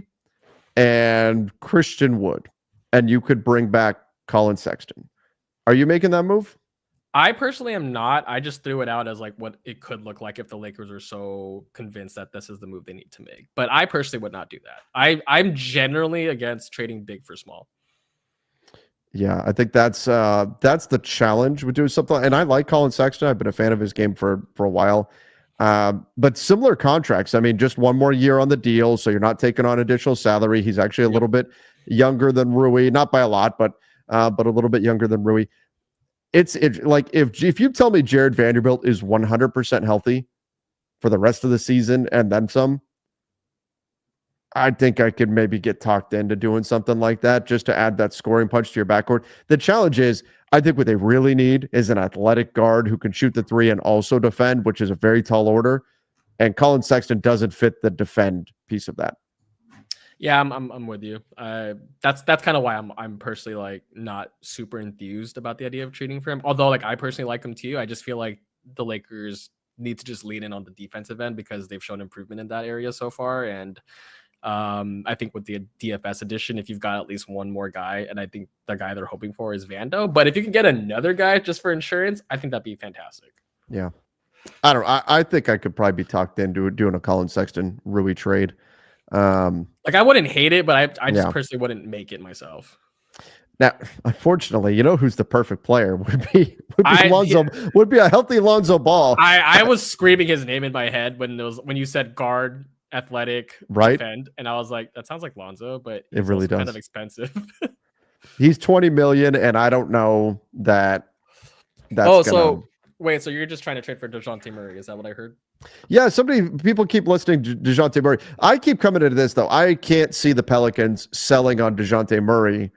and Christian Wood, and you could bring back Colin Sexton. Are you making that move? I personally am not. I just threw it out as like what it could look like if the Lakers are so convinced that this is the move they need to make. But I personally would not do that. I'm generally against trading big for small. Yeah, I think that's the challenge with doing something. And I like Colin Sexton. I've been a fan of his game for a while. But similar contracts. I mean, just one more year on the deal, so you're not taking on additional salary. He's actually a little bit younger than Rui, not by a lot, but a little bit younger than Rui. It's like if you tell me Jared Vanderbilt is 100% healthy for the rest of the season and then some, I think I could maybe get talked into doing something like that just to add that scoring punch to your backcourt. The challenge is, I think what they really need is an athletic guard who can shoot the three and also defend, which is a very tall order. And Colin Sexton doesn't fit the defend piece of that. Yeah, I'm with you. That's kind of why I'm personally like not super enthused about the idea of trading for him. Although like I personally like him too. I just feel like the Lakers need to just lean in on the defensive end because they've shown improvement in that area so far. And I think with the DFS edition, if you've got at least one more guy, and I think the guy they're hoping for is Vando. But if you can get another guy just for insurance, I think that'd be fantastic. Yeah. I don't know. I think I could probably be talked into doing a Colin Sexton Rui trade. Like I wouldn't hate it, but I just personally wouldn't make it myself. Now, unfortunately, you know who's the perfect player would be a healthy Lonzo Ball. I was screaming his name in my head when you said guard, athletic, right, defend, and I was like, that sounds like Lonzo, but it really does. Kind of expensive. He's 20 million, and I don't know that. That's wait, so you're just trying to trade for DeJounte Murray? Is that what I heard? Yeah, people keep listening to DeJounte Murray. I keep coming into this, though. I can't see the Pelicans selling on DeJounte Murray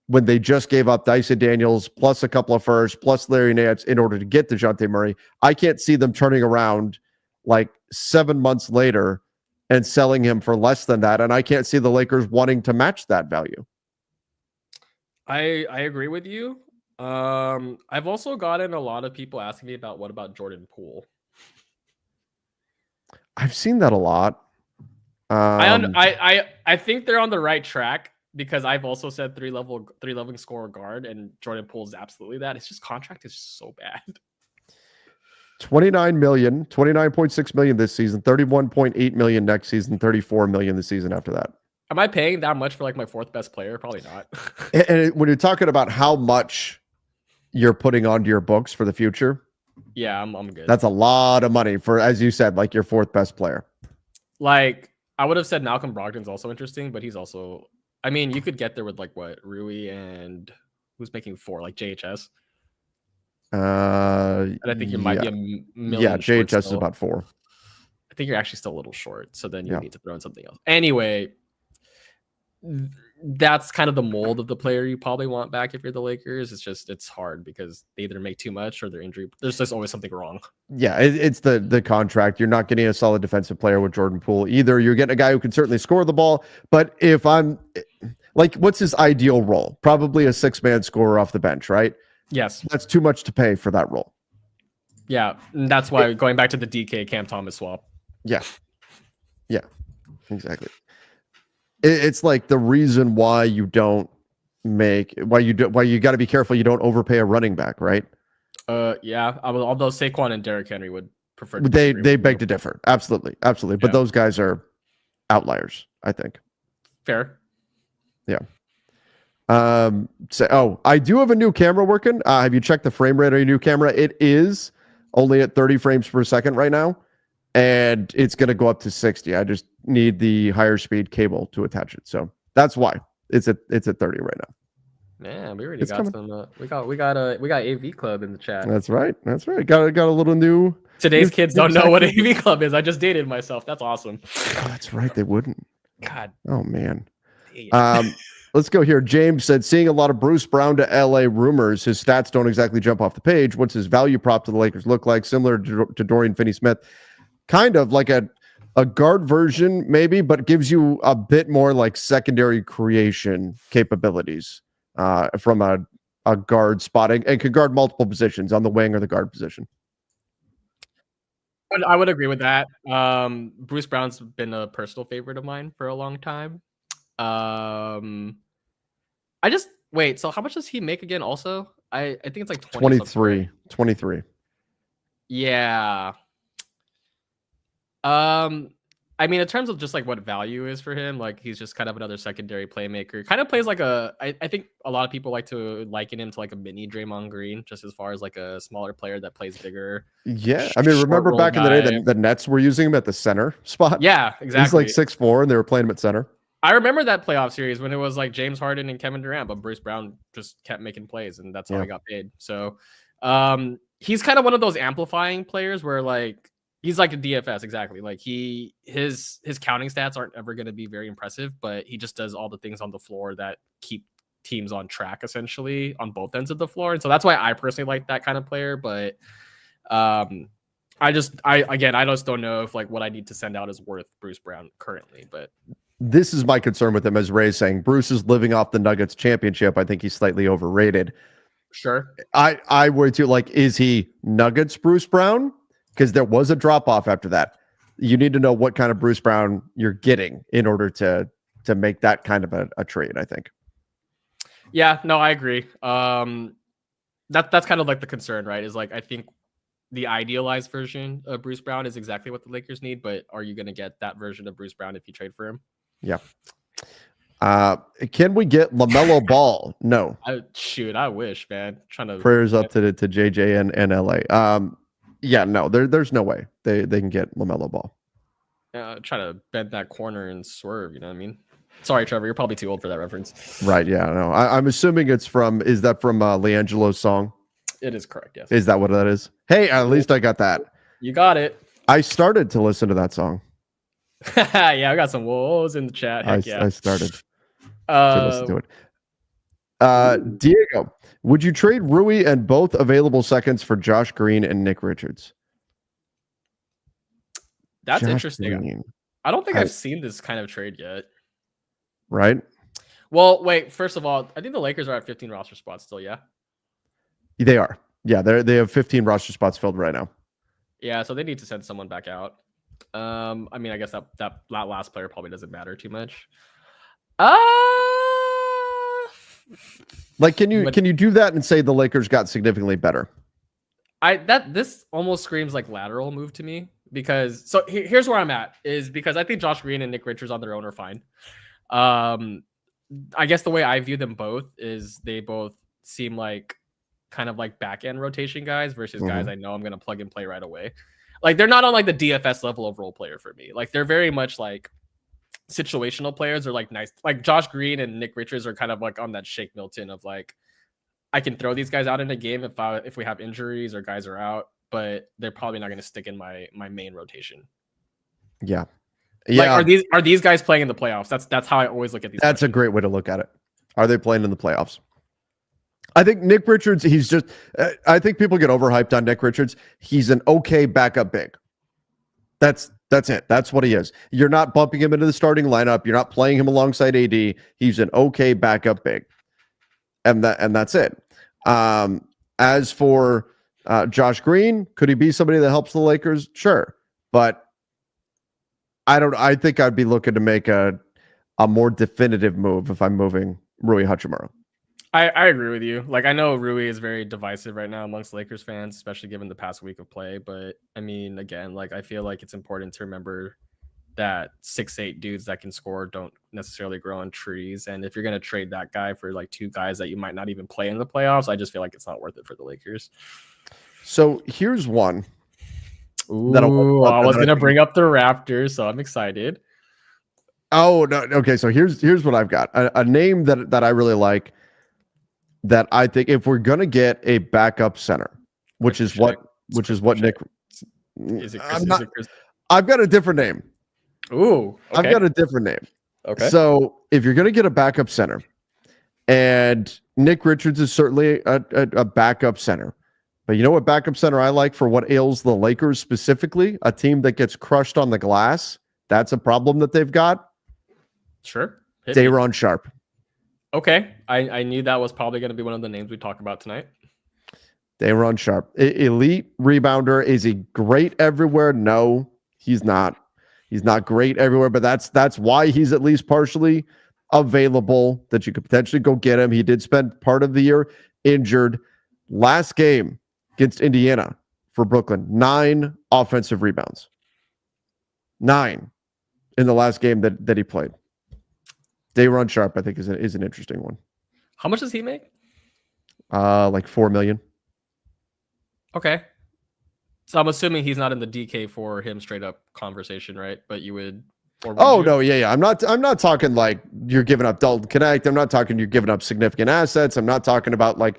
when they just gave up Dyson Daniels plus a couple of firsts plus Larry Nance in order to get DeJounte Murray. I can't see them turning around like 7 months later and selling him for less than that. And I can't see the Lakers wanting to match that value. I agree with you. I've also gotten a lot of people asking me about what about Jordan Poole. I've seen that a lot. I think they're on the right track because I've also said three level scorer guard, and Jordan Poole is absolutely that. It's just contract is so bad. 29.6 million this season, 31.8 million next season, 34 million the season after that. Am I paying that much for like my fourth best player? Probably not. And when you're talking about how much you're putting onto your books for the future, yeah, I'm good. That's a lot of money for, as you said, like your fourth best player. Like I would have said Malcolm Brogdon's also interesting, but he's also, I mean, you could get there with like what, Rui and who's making 4, like JHS. And I think you might be a million. Yeah, JHS is about 4. I think you're actually still a little short, so then you need to throw in something else. Anyway, that's kind of the mold of the player you probably want back if you're the Lakers. It's hard because they either make too much or they're injury. There's just always something wrong. Yeah, it's the contract. You're not getting a solid defensive player with Jordan Poole either. You're getting a guy who can certainly score the ball, but if I'm like, what's his ideal role? Probably a 6-man scorer off the bench, right? Yes. That's too much to pay for that role. Yeah, and that's why going back to the DK Cam Thomas swap. Yeah, exactly. It's like the reason why you don't why you got to be careful you don't overpay a running back, right? Yeah. Although Saquon and Derrick Henry would prefer. They beg to differ. Absolutely. But those guys are outliers, I think. Fair. Yeah. I do have a new camera working. Have you checked the frame rate on your new camera? It is only at 30 frames per second right now, and it's going to go up to 60. I just need the higher speed cable to attach it. So that's why it's at 30 right now. Man, we already got some. We got AV Club in the chat. That's right. Got a little new. Today's kids don't know what AV Club is. I just dated myself. That's awesome. Oh, that's right. They wouldn't. God. Oh man. Let's go here. James said, seeing a lot of Bruce Brown to LA rumors. His stats don't exactly jump off the page. What's his value prop to the Lakers look like? Similar to Dorian Finney-Smith. Kind of like a guard version, maybe, but gives you a bit more like secondary creation capabilities from a guard spotting and can guard multiple positions on the wing or the guard position. I would agree with that. Bruce Brown's been a personal favorite of mine for a long time. Wait, so how much does he make again also? I think it's like 23. Yeah. I mean, in terms of just like what value is for him, like he's just kind of another secondary playmaker. Kind of plays like I think a lot of people like to liken him to like a mini Draymond Green, just as far as like a smaller player that plays bigger. Yeah, I mean, remember back in the day, the Nets were using him at the center spot. Yeah, exactly. He's like 6'4", and they were playing him at center. I remember that playoff series when it was like James Harden and Kevin Durant, but Bruce Brown just kept making plays, and that's how he got paid. So, he's kind of one of those amplifying players where like he's like a DFS, exactly. Like his counting stats aren't ever going to be very impressive, but he just does all the things on the floor that keep teams on track, essentially on both ends of the floor. And so that's why I personally like that kind of player. But I just don't know if like what I need to send out is worth Bruce Brown currently, but. This is my concern with him, as Ray's saying. Bruce is living off the Nuggets championship. I think he's slightly overrated. Sure. I worry too. Like, is he Nuggets Bruce Brown? Because there was a drop off after that. You need to know what kind of Bruce Brown you're getting in order to make that kind of a trade, I think. Yeah, no, I agree. That's kind of like the concern, right? Is like I think the idealized version of Bruce Brown is exactly what the Lakers need, but are you going to get that version of Bruce Brown if you trade for him? Yeah. Can we get LaMelo Ball? No. I wish, man. Prayers up to JJ and LA. Yeah, no, there's no way they can get LaMelo Ball. Try to bend that corner and swerve, you know what I mean? Sorry, Trevor, you're probably too old for that reference. Right, yeah, no. I'm assuming is that from LiAngelo's song? It is correct, yes. Is that what that is? Hey, at least I got that. You got it. I started to listen to that song. Yeah, I got some woes in the chat. Heck yeah. I started to listen to it. Diego, would you trade Rui and both available seconds for Josh Green and Nick Richards? That's interesting. Green. I don't think I've seen this kind of trade yet. Right? Well, wait. First of all, I think the Lakers are at 15 roster spots still, yeah? They are. Yeah, they have 15 roster spots filled right now. Yeah, so they need to send someone back out. I mean, I guess that last player probably doesn't matter too much. Like, can you do that and say the Lakers got significantly better? This almost screams like lateral move to me, because here's where I'm at, is because I think Josh Green and Nick Richards on their own are fine. I guess the way I view them both is they both seem like kind of like back end rotation guys versus guys I know I'm going to plug and play right away. Like, they're not on like the DFS level of role player for me. Like, they're very much like situational players, or like nice, like Josh Green and Nick Richards are kind of like on that Shake Milton of like, I can throw these guys out in a game if we have injuries or guys are out, but they're probably not going to stick in my main rotation. Yeah. Like, are these guys playing in the playoffs? That's how I always look at these. That's questions. A great way to look at it. Are they playing in the playoffs? I think Nick Richards, I think people get overhyped on Nick Richards. He's an okay backup big. That's it. That's what he is. You're not bumping him into the starting lineup. You're not playing him alongside AD. He's an okay backup big. And that's it. As for Josh Green, could he be somebody that helps the Lakers? Sure, but I think I'd be looking to make a more definitive move if I'm moving Rui Hachimura. I agree with you. Like, I know Rui is very divisive right now amongst Lakers fans, especially given the past week of play. But I mean, again, like, I feel like it's important to remember that 6'8" dudes that can score don't necessarily grow on trees. And if you're going to trade that guy for like two guys that you might not even play in the playoffs, I just feel like it's not worth it for the Lakers. So here's one. Ooh, I was going to bring up the Raptors, so I'm excited. Oh, no. Okay, so here's what I've got. A name that I really like, that I think if we're going to get a backup center, which is what Nick is it Chris? I've got a different name. Ooh, okay. I've got a different name. Okay. So if you're going to get a backup center, and Nick Richards is certainly a backup center, but you know what backup center I like for what ails the Lakers specifically? A team that gets crushed on the glass. That's a problem that they've got. Sure. Day'Ron Sharpe. Okay. I knew that was probably going to be one of the names we talk about tonight. Day'Ron Sharpe. Elite rebounder. Is he great everywhere? No, he's not. He's not great everywhere, but that's why he's at least partially available, that you could potentially go get him. He did spend part of the year injured. Last game against Indiana for Brooklyn, 9 offensive rebounds. 9 in the last game that he played. Day'Ron Sharpe, I think, is an interesting one. How much does he make? Like $4 million. Okay. So I'm assuming he's not in the DK for him straight up conversation, right? But you would. No, yeah. I'm not talking like you're giving up Dalton Connect. I'm not talking you're giving up significant assets. I'm not talking about like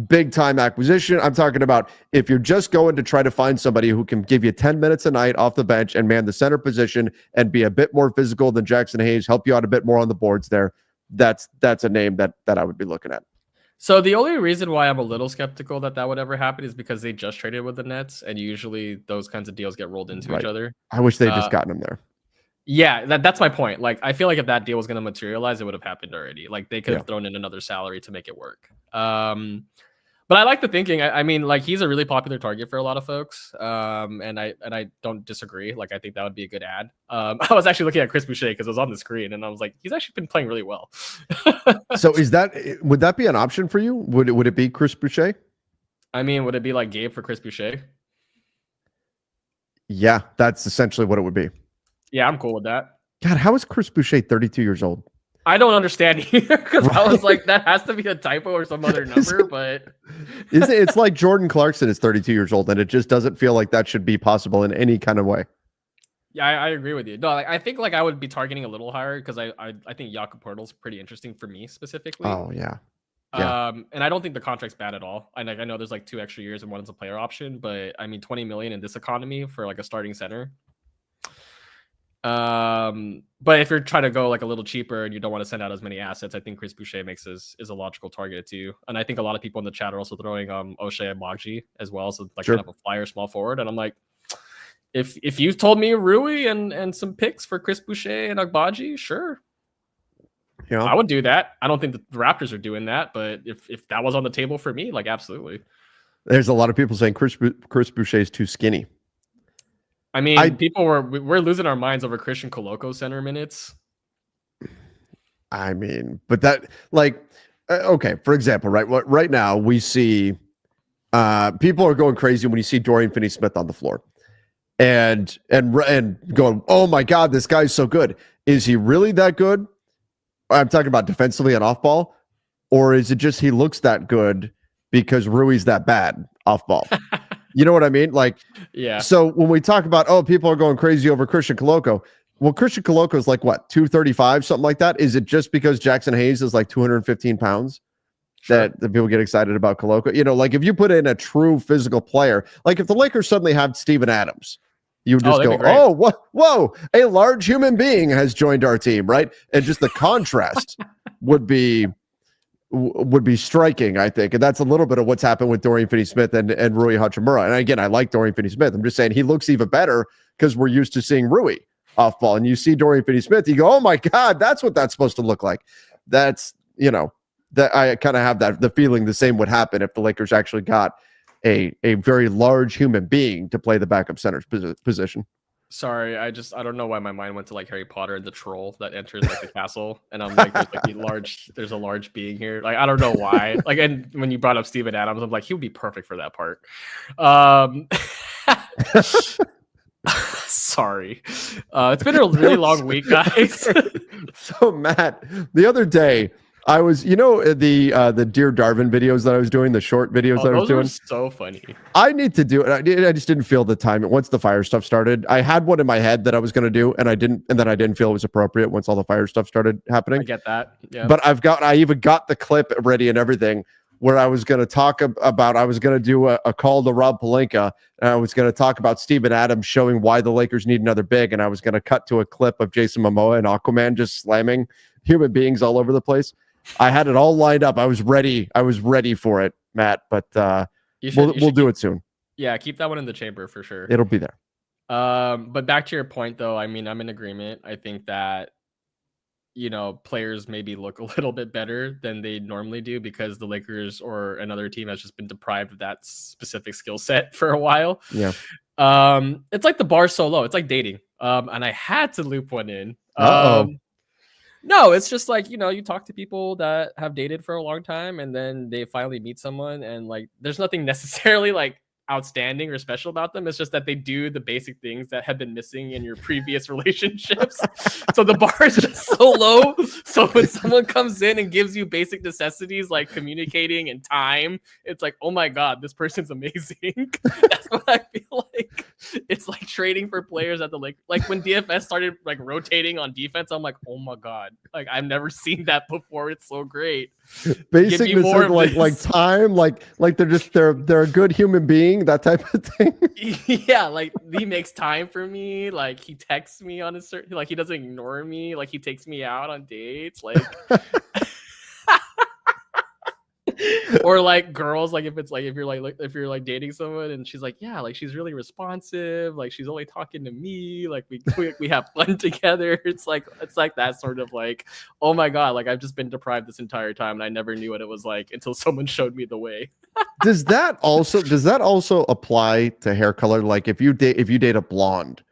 big time acquisition. I'm talking about if you're just going to try to find somebody who can give you 10 minutes a night off the bench and man the center position and be a bit more physical than Jackson Hayes, help you out a bit more on the boards there. That's a name that I would be looking at. So the only reason why I'm a little skeptical that would ever happen is because they just traded with the Nets, and usually those kinds of deals get rolled into each other. I wish they'd just gotten him there. Yeah, that's my point. Like, I feel like if that deal was going to materialize, it would have happened already. Like, they could have thrown in another salary to make it work. But I like the thinking. I mean, like, he's a really popular target for a lot of folks. And I don't disagree. Like, I think that would be a good ad. I was actually looking at Chris Boucher because it was on the screen, and I was like, he's actually been playing really well. So would that be an option for you? Would it be Chris Boucher? I mean, would it be like Gabe for Chris Boucher? Yeah, that's essentially what it would be. Yeah, I'm cool with that. God, how is Chris Boucher 32 years old? I don't understand either, because I was like, that has to be a typo or some other number, but it's like Jordan Clarkson is 32 years old, and it just doesn't feel like that should be possible in any kind of way. Yeah, I agree with you. No, like, I think like I would be targeting a little higher because I think Jakob Poeltl's pretty interesting for me specifically. Oh yeah. And I don't think the contract's bad at all. I know there's like 2 extra years and one is a player option, but I mean 20 million in this economy for like a starting center. But if you're trying to go like a little cheaper and you don't want to send out as many assets, I think Chris Boucher is a logical target too. And I think a lot of people in the chat are also throwing O'Shea Agbaji as well, so like kind of a flyer small forward. And I'm like, if you told me Rui and some picks for Chris Boucher and Agbaji, sure. Yeah, I would do that. I don't think the Raptors are doing that, but if that was on the table for me, like absolutely. There's a lot of people saying Chris Boucher is too skinny. I mean, we're losing our minds over Christian Koloko center minutes. I mean, but that like okay, for example, right now we see people are going crazy when you see Dorian Finney-Smith on the floor. And going, oh my God, this guy's so good. Is he really that good? I'm talking about defensively and off ball, or is it just he looks that good because Rui's that bad off ball? You know what I mean? Like, yeah. So when we talk about, people are going crazy over Christian Koloko, well, Christian Koloko is like what, 235, something like that. Is it just because Jackson Hayes is like 215 pounds that the people get excited about Koloko? You know, like if you put in a true physical player, like if the Lakers suddenly have Steven Adams, you would just go, oh, what? Whoa, a large human being has joined our team, right? And just the contrast would be striking, I think. And that's a little bit of what's happened with Dorian Finney-Smith and Rui Hachimura. And again, I like Dorian Finney-Smith. I'm just saying he looks even better because we're used to seeing Rui off ball. And you see Dorian Finney-Smith, you go, oh my God, that's what that's supposed to look like. That's, you know, that I kind of have the feeling the same would happen if the Lakers actually got a very large human being to play the backup center's position. Sorry, I don't know why my mind went to like Harry Potter and the troll that enters like the castle, and I'm like, there's a large being here. Like I don't know why. Like, and when you brought up Steven Adams, I'm like, he would be perfect for that part. Sorry, it's been a really long week, guys. So Matt, the other day I was, the Dear Darwin videos that I was doing, the short videos that I was doing. Those are so funny. I need to do it. I just didn't feel the time. Once the fire stuff started, I had one in my head that I was going to do, and then I didn't feel it was appropriate once all the fire stuff started happening. I get that. Yeah. But I even got the clip ready and everything where I was going to talk about, I was going to do a call to Rob Pelinka, and I was going to talk about Steven Adams showing why the Lakers need another big, and I was going to cut to a clip of Jason Momoa and Aquaman just slamming human beings all over the place. I had it all lined up. I was ready for it, Matt, but we'll do it soon. Yeah, keep that one in the chamber for sure. It'll be there. But back to your point, though, I mean, I'm in agreement. I think that, players maybe look a little bit better than they normally do because the Lakers or another team has just been deprived of that specific skill set for a while. Yeah. It's like the bar so low. It's like dating. And I had to loop one in. No, it's just like, you talk to people that have dated for a long time and then they finally meet someone and like there's nothing necessarily like outstanding or special about them. It's just that they do the basic things that have been missing in your previous relationships. So the bar is just so low. So when someone comes in and gives you basic necessities like communicating and time, it's like, oh my God, this person's amazing. That's what I feel like. It's like trading for players at the like when DFS started like rotating on defense, I'm like, oh my God, like I've never seen that before. It's so great. Basic like time, like they're a good human being, that type of thing. Yeah, like he makes time for me, like he texts me on a certain, like he doesn't ignore me, like he takes me out on dates, like or like girls, like if you're like dating someone and she's like, yeah, like she's really responsive, like she's only talking to me, like we have fun together. It's like that sort of like, oh my God, like I've just been deprived this entire time and I never knew what it was like until someone showed me the way. Does that also apply to hair color? Like if you date a blonde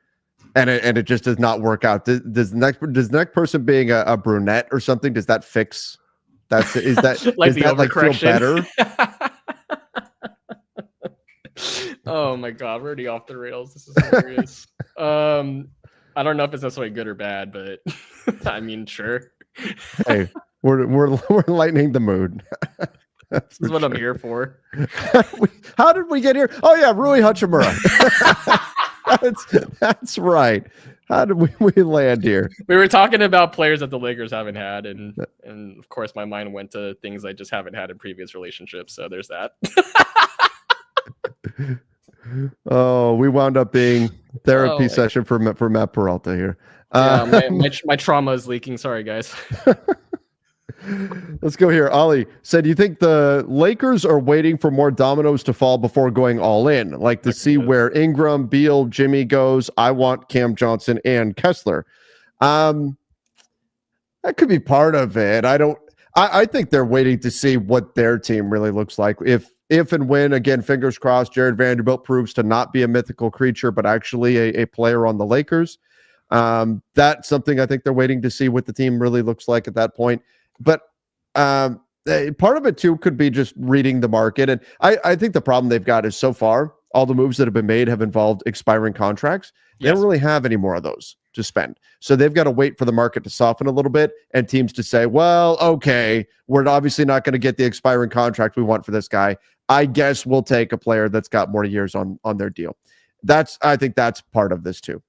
and it just does not work out, does the next person being a brunette or something, does that fix? Is that like does that like feel better? Oh my God, we're already off the rails. This is hilarious. I don't know if it's necessarily good or bad, but I mean, sure. Hey, we're lightening the mood. This is what I'm here for. How did we get here? Oh yeah, Rui Hachimura. That's right. How did we land here? We were talking about players that the Lakers haven't had, and of course my mind went to things I just haven't had in previous relationships. So there's that. Oh, we wound up being therapy session for Matt Peralta here. Yeah, my trauma is leaking. Sorry, guys. Let's go here. Ali said, "Do you think the Lakers are waiting for more dominoes to fall before going all in, like to see where Ingram, Beal, Jimmy goes? I want Cam Johnson and Kessler." That could be part of it. I think they're waiting to see what their team really looks like. If and when, again, fingers crossed, Jared Vanderbilt proves to not be a mythical creature, but actually a player on the Lakers. That's something I think they're waiting to see what the team really looks like at that point. But part of it too could be just reading the market. And I think the problem they've got is so far, all the moves that have been made have involved expiring contracts. They don't really have any more of those to spend. So they've got to wait for the market to soften a little bit and teams to say, well, okay, we're obviously not going to get the expiring contract we want for this guy. I guess we'll take a player that's got more years on their deal. I think that's part of this too.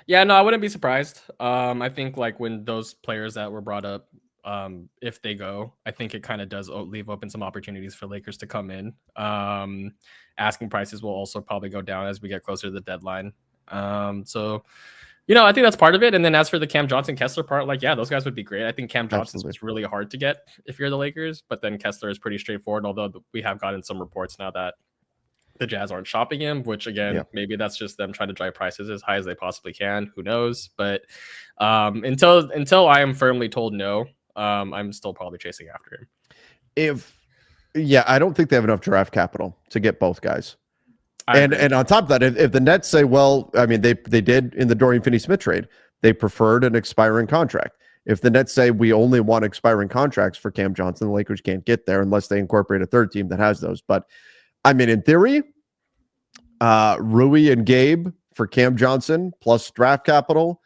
Yeah, no, I wouldn't be surprised. I think like when those players that were brought up, if they go, I think it kind of does leave open some opportunities for Lakers to come in. Asking prices will also probably go down as we get closer to the deadline. So, I think that's part of it. And then as for the Cam Johnson Kessler part, like, yeah, those guys would be great. I think Cam Johnson is really hard to get if you're the Lakers, but then Kessler is pretty straightforward. Although we have gotten some reports now that the Jazz aren't shopping him, which again, maybe that's just them trying to drive prices as high as they possibly can. Who knows? But until I am firmly told no, I'm still probably chasing after him. Yeah, I don't think they have enough draft capital to get both guys. I agree. And on top of that, if the Nets say, well, I mean, they did in the Dorian Finney-Smith trade, they preferred an expiring contract. If the Nets say we only want expiring contracts for Cam Johnson, the Lakers can't get there unless they incorporate a third team that has those. But I mean, in theory, Rui and Gabe for Cam Johnson plus draft capital,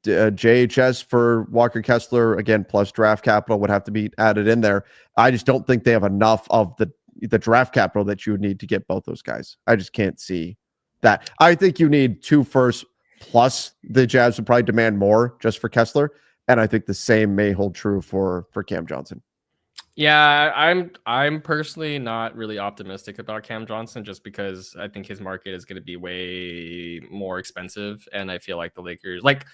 JHS for Walker Kessler again plus draft capital would have to be added in there. I just don't think they have enough of the draft capital that you would need to get both those guys. I just can't see that. I think you need 2 firsts plus the Jazz would probably demand more just for Kessler, and I think the same may hold true for Cam Johnson. Yeah, I'm personally not really optimistic about Cam Johnson just because I think his market is going to be way more expensive, and I feel like the Lakers, like,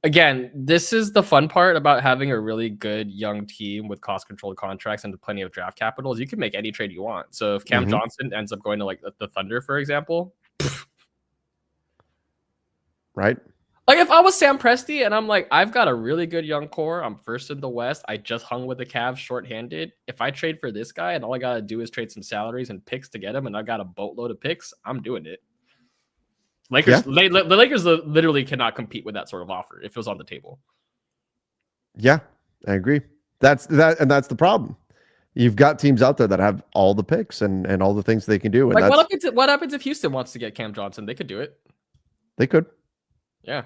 again, this is the fun part about having a really good young team with cost controlled contracts and plenty of draft capital is you can make any trade you want. So if Cam Johnson ends up going to like the Thunder, for example, right? Like if I was Sam Presti and I'm like, I've got a really good young core. I'm first in the West. I just hung with the Cavs shorthanded. If I trade for this guy and all I gotta do is trade some salaries and picks to get him, and I got a boatload of picks, I'm doing it. Lakers, the Lakers literally cannot compete with that sort of offer if it was on the table. Yeah, I agree. That's the problem. You've got teams out there that have all the picks and all the things they can do. And like what happens if Houston wants to get Cam Johnson? They could do it. They could. Yeah,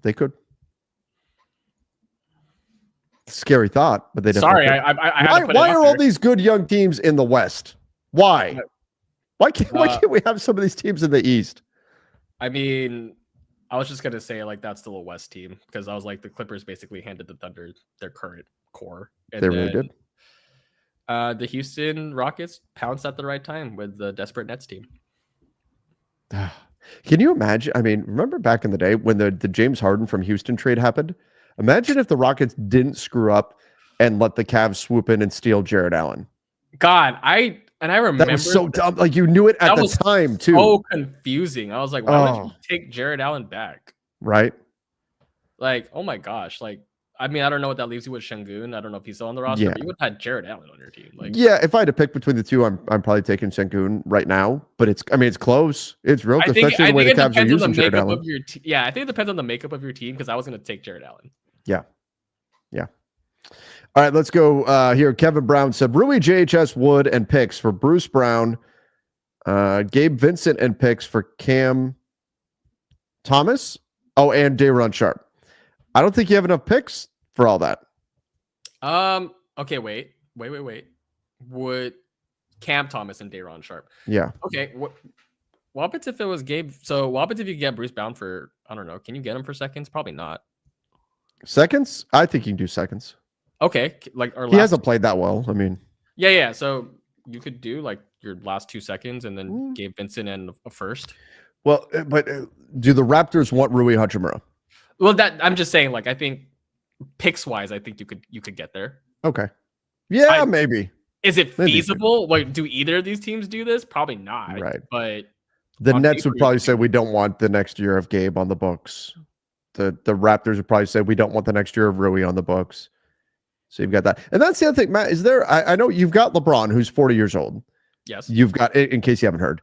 they could. Scary thought, but they definitely. Sorry, I why are all these good young teams in the West? Why? Why can't we have some of these teams in the East? I mean, I was just gonna say like that's still a West team because I was like the Clippers basically handed the Thunder their current core. And they really did. The Houston Rockets pounced at the right time with the desperate Nets team. Can you imagine? I mean, remember back in the day when the James Harden from Houston trade happened? Imagine if the Rockets didn't screw up and let the Cavs swoop in and steal Jared Allen. God, I remember that was so dumb. Like you knew it at the time too. So confusing. I was like, why would you take Jared Allen back? Right. Like, oh my gosh. Like, I mean, I don't know what that leaves you with Sengun. I don't know if he's still on the roster, but you would have had Jared Allen on your team. Like, yeah, if I had to pick between the two, I'm probably taking Sengun right now. But it's close. It's real, especially the way the Cavs are using Jared Allen. Yeah, I think it depends on the makeup of your team because I was going to take Jared Allen. Yeah. All right, let's go here. Kevin Brown said Rui, JHS, Wood, and picks for Bruce Brown, Gabe Vincent, and picks for Cam Thomas. Oh, and Day'Ron Sharpe. I don't think you have enough picks for all that. Okay, wait. Would Cam Thomas and Day'Ron Sharpe? Yeah. Okay. What happens if it was Gabe? So what happens if you get Bruce Brown for, I don't know, can you get him for seconds? Probably not. Seconds? I think you can do seconds. Okay, like he hasn't played that well. I mean, yeah. So you could do like your last 2 seconds and then Gabe Vincent and a first. Well, but do the Raptors want Rui Hachimura? Well, that I'm just saying. Like, I think picks wise, I think you could get there. Okay. Yeah, maybe. Is it feasible? Like, do either of these teams do this? Probably not. Right. But the Nets would probably say we don't want the next year of Gabe on the books. The Raptors would probably say we don't want the next year of Rui on the books. So you've got that. And that's the other thing, Matt, is there, I know you've got LeBron, who's 40 years old. Yes. You've got, in case you haven't heard.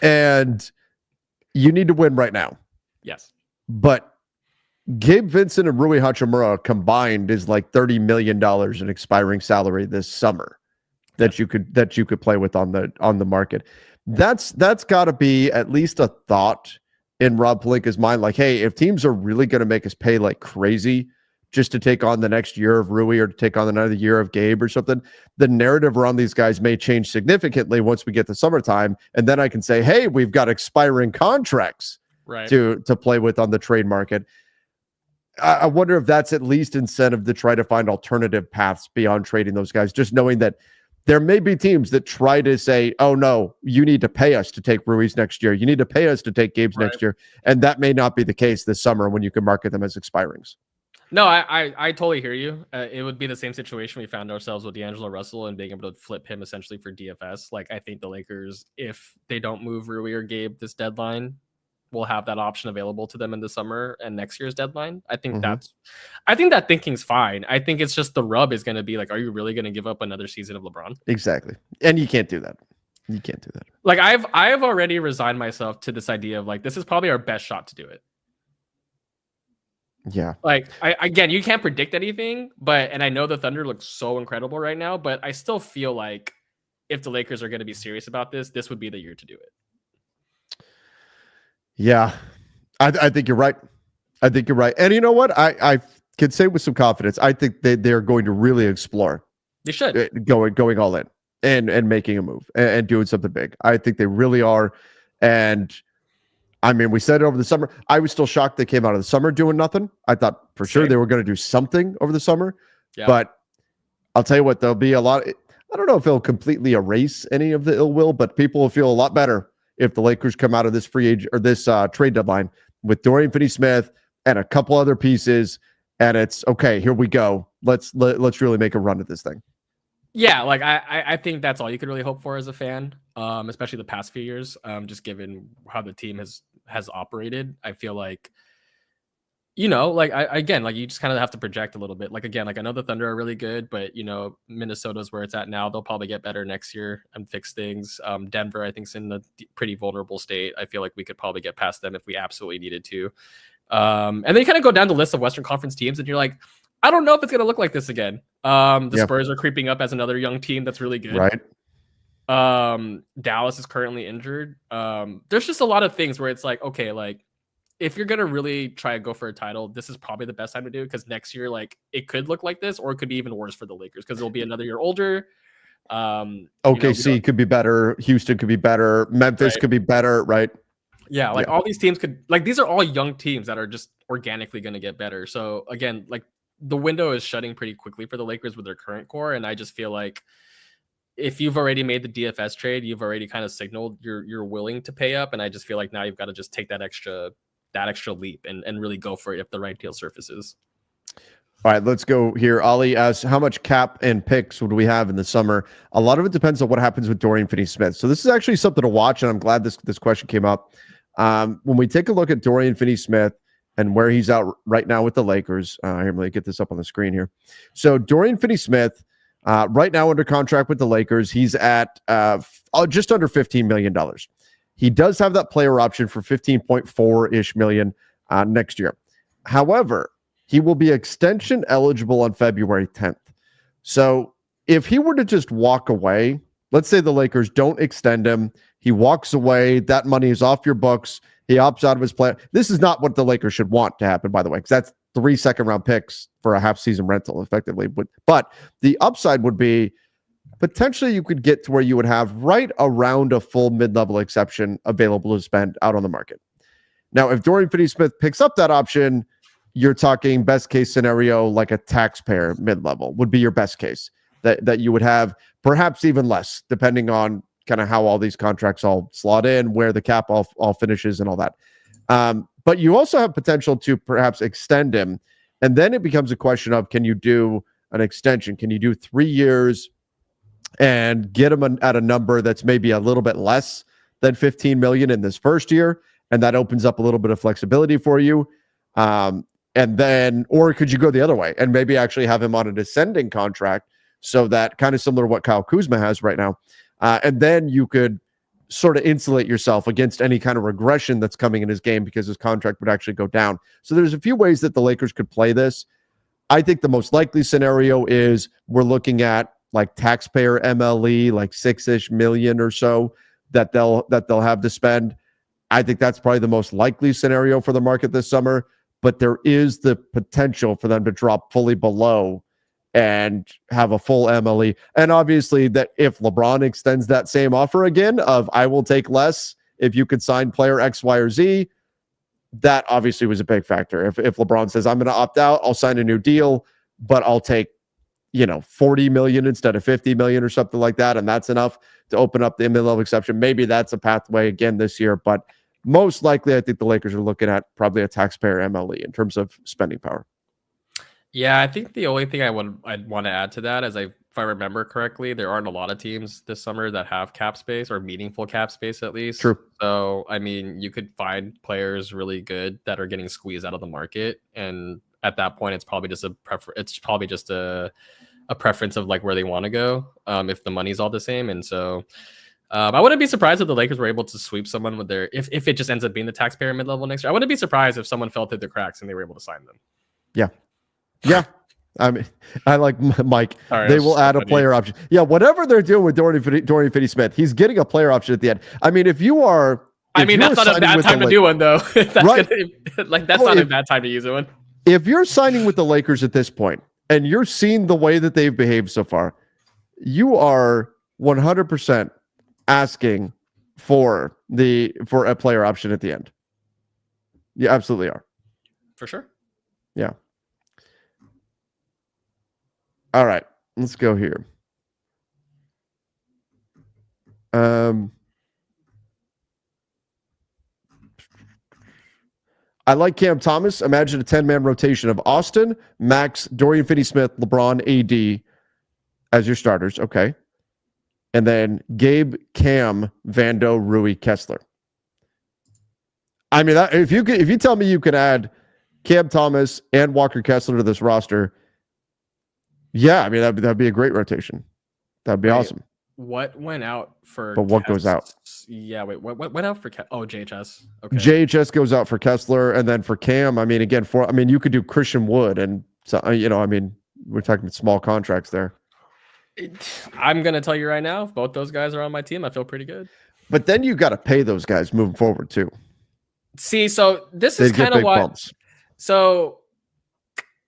And you need to win right now. Yes. But Gabe Vincent and Rui Hachimura combined is like $30 million in expiring salary this summer that you could play with on the market. That's got to be at least a thought in Rob Pelinka's mind. Like, hey, if teams are really going to make us pay like crazy just to take on the next year of Rui or to take on another year of Gabe or something, the narrative around these guys may change significantly once we get to summertime. And then I can say, hey, we've got expiring contracts to play with on the trade market. I wonder if that's at least incentive to try to find alternative paths beyond trading those guys, just knowing that there may be teams that try to say, oh, no, you need to pay us to take Rui's next year. You need to pay us to take Gabe's next year. And that may not be the case this summer when you can market them as expirings. No, I totally hear you. It would be the same situation we found ourselves with D'Angelo Russell and being able to flip him essentially for DFS. Like, I think the Lakers, if they don't move Rui or Gabe this deadline, will have that option available to them in the summer and next year's deadline. I think Mhm. I think that thinking's fine. I think it's just the rub is going to be like, are you really going to give up another season of LeBron? Exactly. And you can't do that. You can't do that. Like I've already resigned myself to this idea of like, this is probably our best shot to do it. Yeah. Like again, you can't predict anything, and I know the Thunder looks so incredible right now, but I still feel like if the Lakers are going to be serious about this would be the year to do it. Yeah. I think you're right. I think you're right. And you know what? I can say with some confidence, I think they're going to really explore. They should. Going all in and making a move and doing something big. I think they really are. And I mean, we said it over the summer. I was still shocked they came out of the summer doing nothing. I thought for sure they were going to do something over the summer. Yeah. But I'll tell you what, there'll be a lot. I don't know if it'll completely erase any of the ill will, but people will feel a lot better if the Lakers come out of this free agent or this trade deadline with Dorian Finney-Smith and a couple other pieces. And it's okay. Here we go. Let's really make a run at this thing. Yeah, like I think that's all you could really hope for as a fan, especially the past few years. Just given how the team has operated, I feel like, you know, like you just kind of have to project a little bit. Like again, like I know the Thunder are really good, but you know, Minnesota's where it's at now. They'll probably get better next year and fix things. Denver, I think, is in a pretty vulnerable state. I feel like we could probably get past them if we absolutely needed to. And then you kind of go down the list of Western Conference teams, and you're like, I don't know if it's going to look like this again. The Spurs are creeping up as another young team that's really good. Right. Dallas is currently injured. There's just a lot of things where it's like, okay, like if you're going to really try to go for a title, this is probably the best time to do it because next year, like it could look like this or it could be even worse for the Lakers because it'll be another year older. OKC could be better. Houston could be better. Memphis could be better. Right. Yeah. Like all these teams could, like, these are all young teams that are just organically going to get better. So again, like, the window is shutting pretty quickly for the Lakers with their current core. And I just feel like if you've already made the DFS trade, you've already kind of signaled you're willing to pay up. And I just feel like now you've got to just take that extra leap and really go for it if the right deal surfaces. All right, let's go here. Ali asks, how much cap and picks would we have in the summer? A lot of it depends on what happens with Dorian Finney-Smith. So this is actually something to watch, and I'm glad this question came up. When we take a look at Dorian Finney-Smith, and where he's out right now with the Lakers. Here, let me get this up on the screen here. So Dorian Finney-Smith, right now under contract with the Lakers, he's at just under $15 million. He does have that player option for 15.4-ish million next year. However, he will be extension eligible on February 10th. So if he were to just walk away, let's say the Lakers don't extend him, he walks away, that money is off your books, he opts out of his plan. This is not what the Lakers should want to happen, by the way, because that's 3 second-round picks for a half-season rental, effectively. But the upside would be potentially you could get to where you would have right around a full mid-level exception available to spend out on the market. Now, if Dorian Finney-Smith picks up that option, you're talking best-case scenario like a taxpayer mid-level would be your best case, that you would have perhaps even less, depending on kind of how all these contracts all slot in, where the cap all finishes and all that. But you also have potential to perhaps extend him. And then it becomes a question of, can you do an extension? Can you do 3 years and get him at a number that's maybe a little bit less than 15 million in this first year? And that opens up a little bit of flexibility for you. And then, or could you go the other way and maybe actually have him on a descending contract so that kind of similar to what Kyle Kuzma has right now. And then you could sort of insulate yourself against any kind of regression that's coming in his game because his contract would actually go down. So there's a few ways that the Lakers could play this. I think the most likely scenario is we're looking at like taxpayer MLE, like 6-ish million or so that they'll have to spend. I think that's probably the most likely scenario for the market this summer, but there is the potential for them to drop fully below and have a full MLE. And obviously that if LeBron extends that same offer again of I will take less if you could sign player X, Y, or Z, that obviously was a big factor. If LeBron says I'm going to opt out, I'll sign a new deal, but I'll take 40 million instead of 50 million or something like that, and that's enough to open up the mid-level exception. Maybe that's a pathway again this year, but most likely I think the Lakers are looking at probably a taxpayer MLE in terms of spending power. Yeah, I think the only thing I'd want to add to that is I if I remember correctly, there aren't a lot of teams this summer that have cap space or meaningful cap space at least. True. So, I mean, you could find players really good that are getting squeezed out of the market, and at that point, it's probably just a preference of like where they want to go, if the money's all the same. And so, I wouldn't be surprised if the Lakers were able to sweep someone with their if it just ends up being the taxpayer mid level next year. I wouldn't be surprised if someone fell through the cracks and they were able to sign them. Yeah. I mean, I like Mike. Sorry, They that's will so add a funny. player option. Yeah, whatever they're doing with Dorian Finney-Smith, he's getting a player option at the end. I mean, if you are, I mean, that's not a bad time to do one, though. That's Right. that's not a bad time to use one. if you're signing with the Lakers at this point, and you're seeing the way that they've behaved so far, you are 100% asking for a player option at the end. You absolutely are. For sure. Yeah. All right, let's go here. I like Cam Thomas. Imagine a 10-man rotation of Austin, Max, Dorian Finney-Smith, LeBron, AD as your starters. Okay. And then Gabe, Cam, Vando, Rui, Kessler. I mean, if you tell me you can add Cam Thomas and Walker Kessler to this roster, yeah, I mean that'd be a great rotation. That'd be awesome. What went out for? But what goes out? Yeah, wait. What went out for? JHS. Okay. JHS goes out for Kessler, and then for Cam, I mean, again, you could do Christian Wood, and so I mean, we're talking small contracts there. I'm gonna tell you right now, if both those guys are on my team, I feel pretty good. But then you got to pay those guys moving forward too. See, so this They is get kind of big what. bumps. So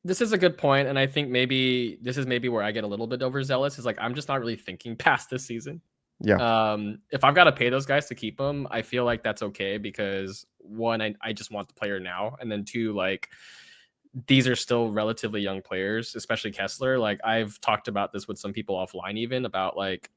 this is a good point, and I think maybe this is where I get a little bit overzealous. Is like I'm just not really thinking past this season. Yeah. If I've got to pay those guys to keep them, I feel like that's okay because one, I just want the player now, and then two, like these are still relatively young players, especially Kessler. Like I've talked about this with some people offline, even about like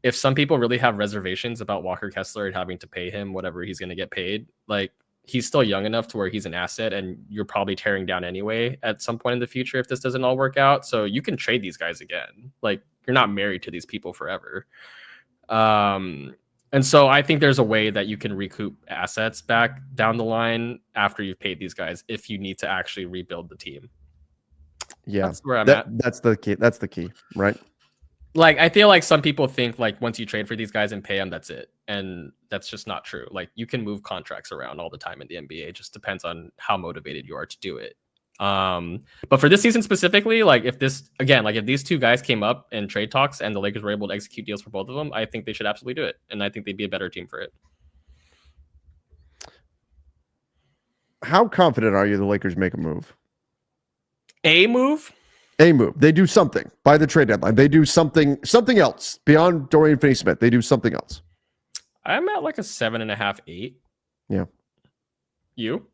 if some people really have reservations about Walker Kessler and having to pay him whatever he's going to get paid, like he's still young enough to where he's an asset and you're probably tearing down anyway at some point in the future if this doesn't all work out. So you can trade these guys again. Like you're not married to these people forever. And so I think there's a way that you can recoup assets back down the line after you've paid these guys if you need to actually rebuild the team. Yeah. That's where I'm at. That's the key. That's the key, right? Like I feel like some people think like once you trade for these guys and pay them, that's it, and that's just not true. Like you can move contracts around all the time in the NBA. It just depends on how motivated you are to do it. But for this season specifically, like if these two guys came up in trade talks and the Lakers were able to execute deals for both of them, I think they should absolutely do it, and I think they'd be a better team for it. How confident are you the Lakers make a move? A move? A move. They do something by the trade deadline. They do something else beyond Dorian Finney-Smith. They do something else. I'm at like a 7.5, 8. Yeah. You?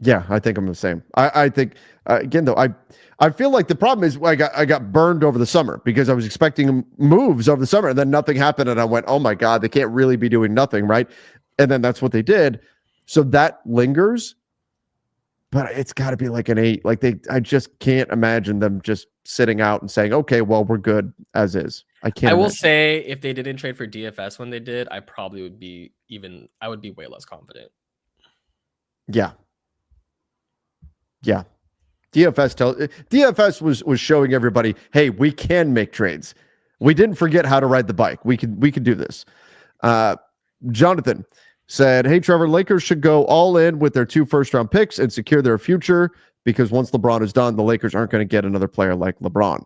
Yeah, I think I'm the same. I think again though, I feel like the problem is I got burned over the summer because I was expecting moves over the summer and then nothing happened and I went, oh my God, they can't really be doing nothing, right? And then that's what they did. So that lingers. But it's got to be like an 8. Like I just can't imagine them just sitting out and saying, okay, well, we're good as is. I can't. I will say if they didn't trade for DFS when they did, I probably would be way less confident. Yeah. Yeah. DFS was showing everybody, hey, we can make trades. We didn't forget how to ride the bike. We could do this. Jonathan said, hey, Trevor, Lakers should go all in with their 2 first-round picks and secure their future because once LeBron is done, the Lakers aren't going to get another player like LeBron.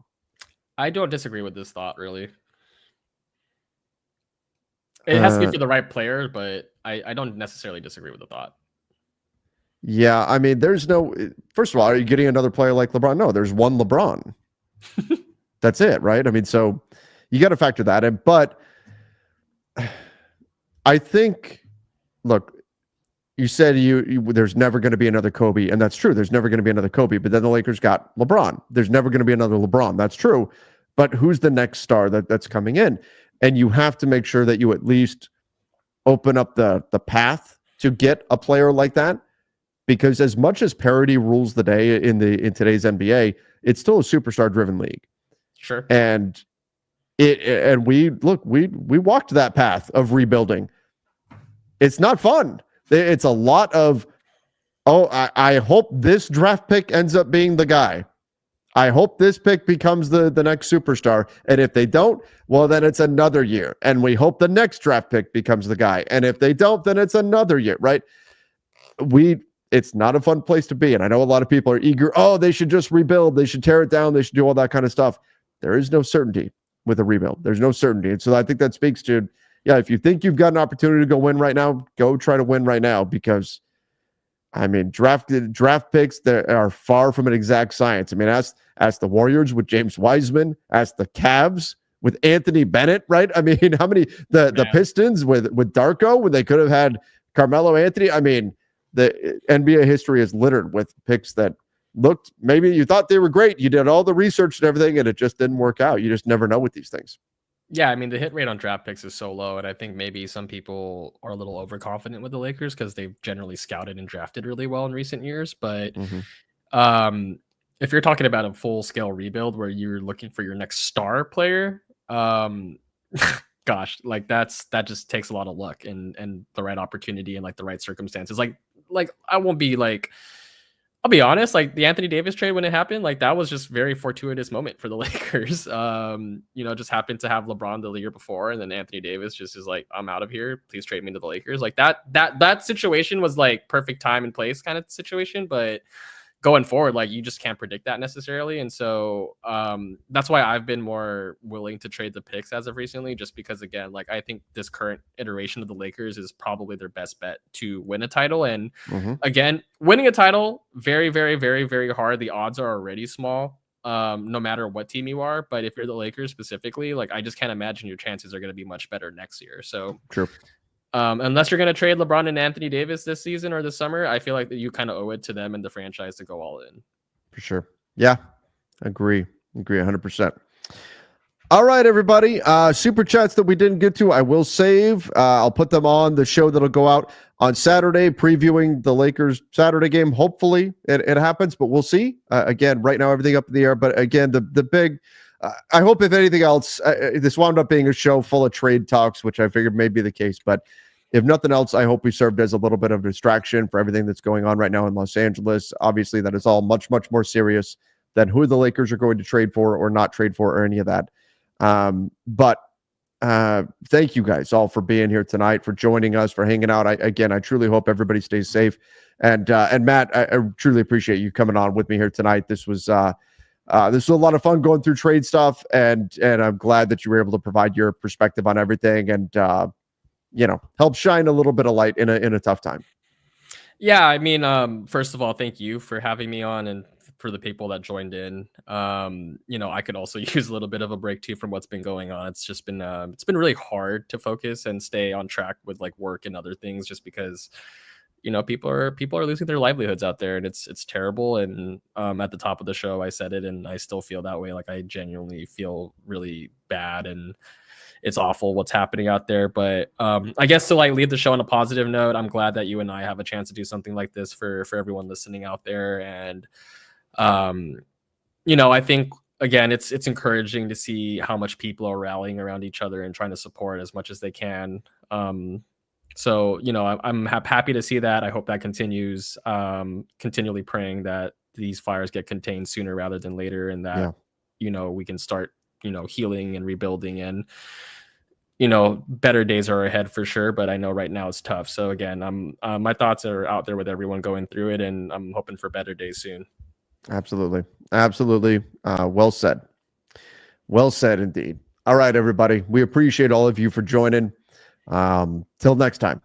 I don't disagree with this thought, really. It has to be for the right player, but I don't necessarily disagree with the thought. Yeah, I mean, there's no... First of all, are you getting another player like LeBron? No, there's one LeBron. That's it, right? I mean, so you got to factor that in. But I think... Look, you said you there's never going to be another Kobe, and that's true. There's never going to be another Kobe, but then the Lakers got LeBron. There's never going to be another LeBron. That's true. But who's the next star that's coming in? And you have to make sure that you at least open up the path to get a player like that, because as much as parity rules the day in today's NBA, it's still a superstar-driven league. Sure. And we walked that path of rebuilding. It's not fun. It's a lot of, I hope this draft pick ends up being the guy. I hope this pick becomes the next superstar. And if they don't, well, then it's another year. And we hope the next draft pick becomes the guy. And if they don't, then it's another year, right? It's not a fun place to be. And I know a lot of people are eager. Oh, they should just rebuild. They should tear it down. They should do all that kind of stuff. There is no certainty with a rebuild. There's no certainty. And so I think that speaks to, yeah, if you think you've got an opportunity to go win right now, go try to win right now, because I mean, draft picks that are far from an exact science. I mean, ask the Warriors with James Wiseman, ask the Cavs with Anthony Bennett, right? I mean, how many the Pistons with Darko, when they could have had Carmelo Anthony? I mean, the NBA history is littered with picks that looked, maybe you thought they were great. You did all the research and everything, and it just didn't work out. You just never know with these things. Yeah, I mean, the hit rate on draft picks is so low, and I think maybe some people are a little overconfident with the Lakers because they've generally scouted and drafted really well in recent years. But if you're talking about a full-scale rebuild where you're looking for your next star player, gosh, like that just takes a lot of luck and the right opportunity and like the right circumstances. Like I won't be like, I'll be honest, like the Anthony Davis trade when it happened, like that was just very fortuitous moment for the Lakers. Just happened to have LeBron the year before, and then Anthony Davis just is like, I'm out of here. Please trade me to the Lakers. Like that situation was like perfect time and place kind of situation, but going forward, like you just can't predict that necessarily. And so that's why I've been more willing to trade the picks as of recently, just because, again, like I think this current iteration of the Lakers is probably their best bet to win a title. And again, winning a title, very, very, very, very hard. The odds are already small, no matter what team you are. But if you're the Lakers specifically, like I just can't imagine your chances are going to be much better next year. So true. Unless you're going to trade LeBron and Anthony Davis this season or this summer, I feel like you kind of owe it to them and the franchise to go all in. For sure. Yeah, agree 100%. All right, everybody. Super chats that we didn't get to, I will save. I'll put them on the show that'll go out on Saturday, previewing the Lakers Saturday game. Hopefully it happens, but we'll see. Again, right now, everything up in the air. But again, the big... I hope, if anything else, this wound up being a show full of trade talks, which I figured may be the case. But if nothing else, I hope we served as a little bit of a distraction for everything that's going on right now in Los Angeles. Obviously, that is all much, much more serious than who the Lakers are going to trade for or not trade for or any of that. But thank you guys all for being here tonight, for joining us, for hanging out. I truly hope everybody stays safe. And Matt, I truly appreciate you coming on with me here tonight. This was a lot of fun going through trade stuff, and I'm glad that you were able to provide your perspective on everything and help shine a little bit of light in a tough time. Yeah, I mean, first of all, thank you for having me on, and for the people that joined in. I could also use a little bit of a break too from what's been going on. It's just been really hard to focus and stay on track with like work and other things, just because people are losing their livelihoods out there, and it's terrible. And at the top of the show, I said it, and I still feel that way. Like I genuinely feel really bad, and it's awful what's happening out there. But I guess to like leave the show on a positive note, I'm glad that you and I have a chance to do something like this for everyone listening out there. And I think again, it's encouraging to see how much people are rallying around each other and trying to support as much as they can. So, I'm happy to see that. I hope that continues, continually praying that these fires get contained sooner rather than later, and that, we can start, healing and rebuilding, and, better days are ahead for sure. But I know right now it's tough. So again, my thoughts are out there with everyone going through it, and I'm hoping for better days soon. Absolutely. Well said. Well said indeed. All right, everybody. We appreciate all of you for joining. Till next time,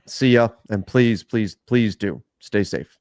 see ya, and please do stay safe.